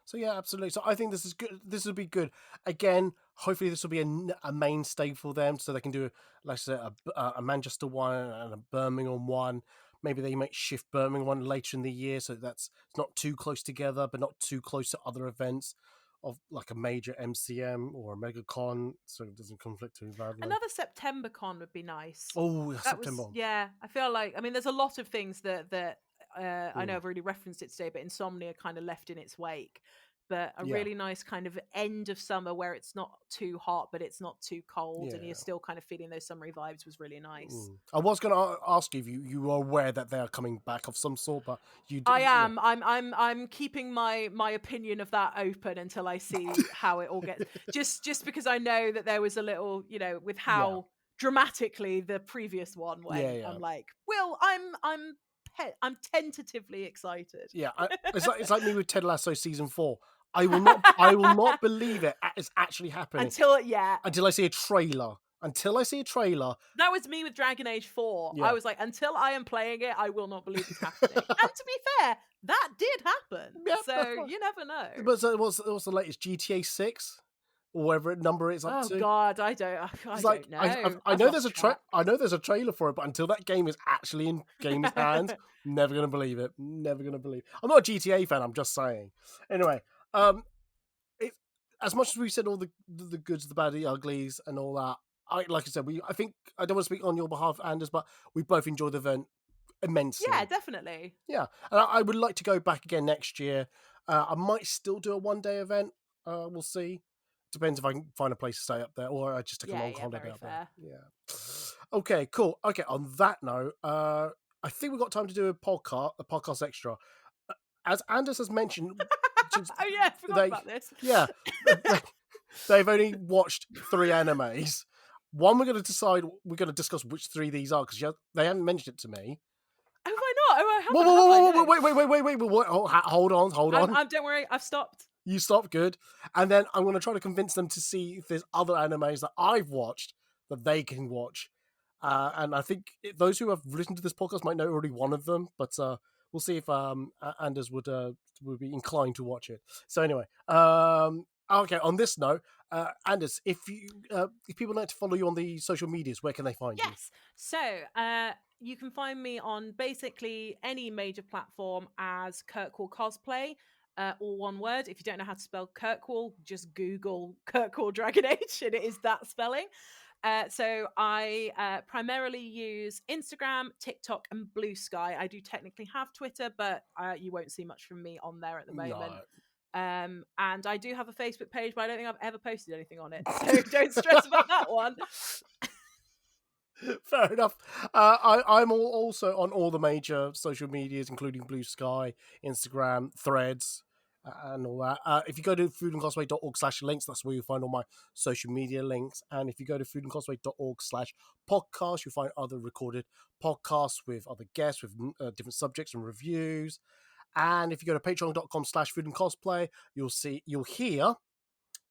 So yeah, absolutely. So I think this is good. This will be good. Again, hopefully this will be a mainstay for them, so they can do, like I said, a Manchester one and a Birmingham one. Maybe they might shift Birmingham one later in the year, so it's not too close together, but not too close to other events of like a major MCM or a megacon, so it doesn't conflict too badly. Another September con would be nice. Oh, September. I feel like, I mean, there's a lot of things that I know I've already referenced it today, but Insomnia kind of left in its wake. But a really nice kind of end of summer where it's not too hot, but it's not too cold, and you're still kind of feeling those summery vibes was really nice. I was going to ask you if you are aware that they are coming back of some sort, but you. I am. Yeah. I'm keeping my opinion of that open until I see how it all gets. just because I know that there was a little, you know, with how dramatically the previous one went. I'm like, well, I'm tentatively excited. Yeah, it's like me with Ted Lasso season 4. I will not believe it is actually happening until I see a trailer. That was me with Dragon Age 4. I was like, until I am playing it, I will not believe it's happening. And to be fair, that did happen. So you never know. But so what's the latest? GTA 6? or whatever number it's up Oh to. God, I don't know. I I've know lost track. I know there's a trailer for it, but until that game is actually in gamers' hands, never gonna believe it. Never gonna believe. I'm not a GTA fan. I'm just saying. Anyway, it, as much as we said all the goods, the bad, the uglies, and all that, like I said, I think I don't want to speak on your behalf, Anders, but we both enjoyed the event immensely. Yeah, definitely. Yeah, and I would like to go back again next year. I might still do a 1-day event. We'll see. Depends if I can find a place to stay up there, or I just take a long holiday very up fair. there. Yeah. Okay, cool. Okay, on that note, I think we've got time to do a podcast extra. As Anders has mentioned, Oh yeah, I forgot about this. Yeah, they've only watched 3 animes. One, we're going to discuss which 3 these are because they haven't mentioned it to me. Have I not? Oh, I haven't. Wait. Hold on. Don't worry, I've stopped. You stopped, good. And then I'm going to try to convince them to see if there's other animes that I've watched that they can watch. And I think those who have listened to this podcast might know already one of them, but we'll see if Anders would be inclined to watch it. So anyway, okay. On this note, Anders, if people like to follow you on the social medias, where can they find you? Yes. So you can find me on basically any major platform as Kirkwall Cosplay, all one word. If you don't know how to spell Kirkwall, just Google Kirkwall Dragon Age, and it is that spelling. So I primarily use Instagram, TikTok, and Blue Sky. I do technically have Twitter, but you won't see much from me on there at the moment. No. And I do have a Facebook page, but I don't think I've ever posted anything on it. So don't stress about that one. Fair enough. I'm also on all the major social medias, including Blue Sky, Instagram, Threads, and all that. If you go to foodandcosplay.org/links, that's where you'll find all my social media links. And if you go to foodandcosplay.org/podcast, you'll find other recorded podcasts with other guests, with different subjects and reviews. And if you go to patreon.com/foodandcosplay, you'll hear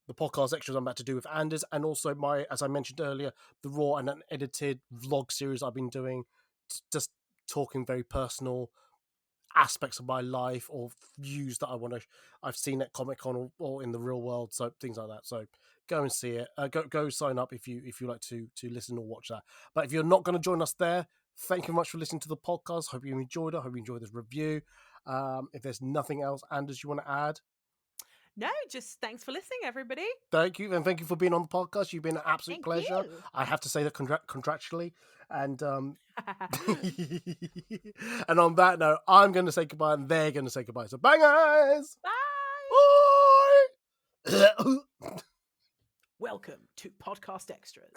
the podcast extras I'm about to do with Anders, and also my, as I mentioned earlier, the raw and unedited vlog series I've been doing, just talking very personal aspects of my life or views that I've seen at Comic-Con or in the real world, so things like that. So go and see it. Go sign up if you like to listen or watch that. But if you're not going to join us there, thank you very much for listening to the podcast. Hope you enjoyed it. Hope you enjoyed this review. If there's nothing else, Anders, you want to add? No, just thanks for listening, everybody. Thank you, and thank you for being on the podcast. You've been an absolute pleasure. You. I have to say that contractually, and and on that note, I'm going to say goodbye, and they're going to say goodbye. So, bye, guys. Bye. Bye. Welcome to Podcast Extras.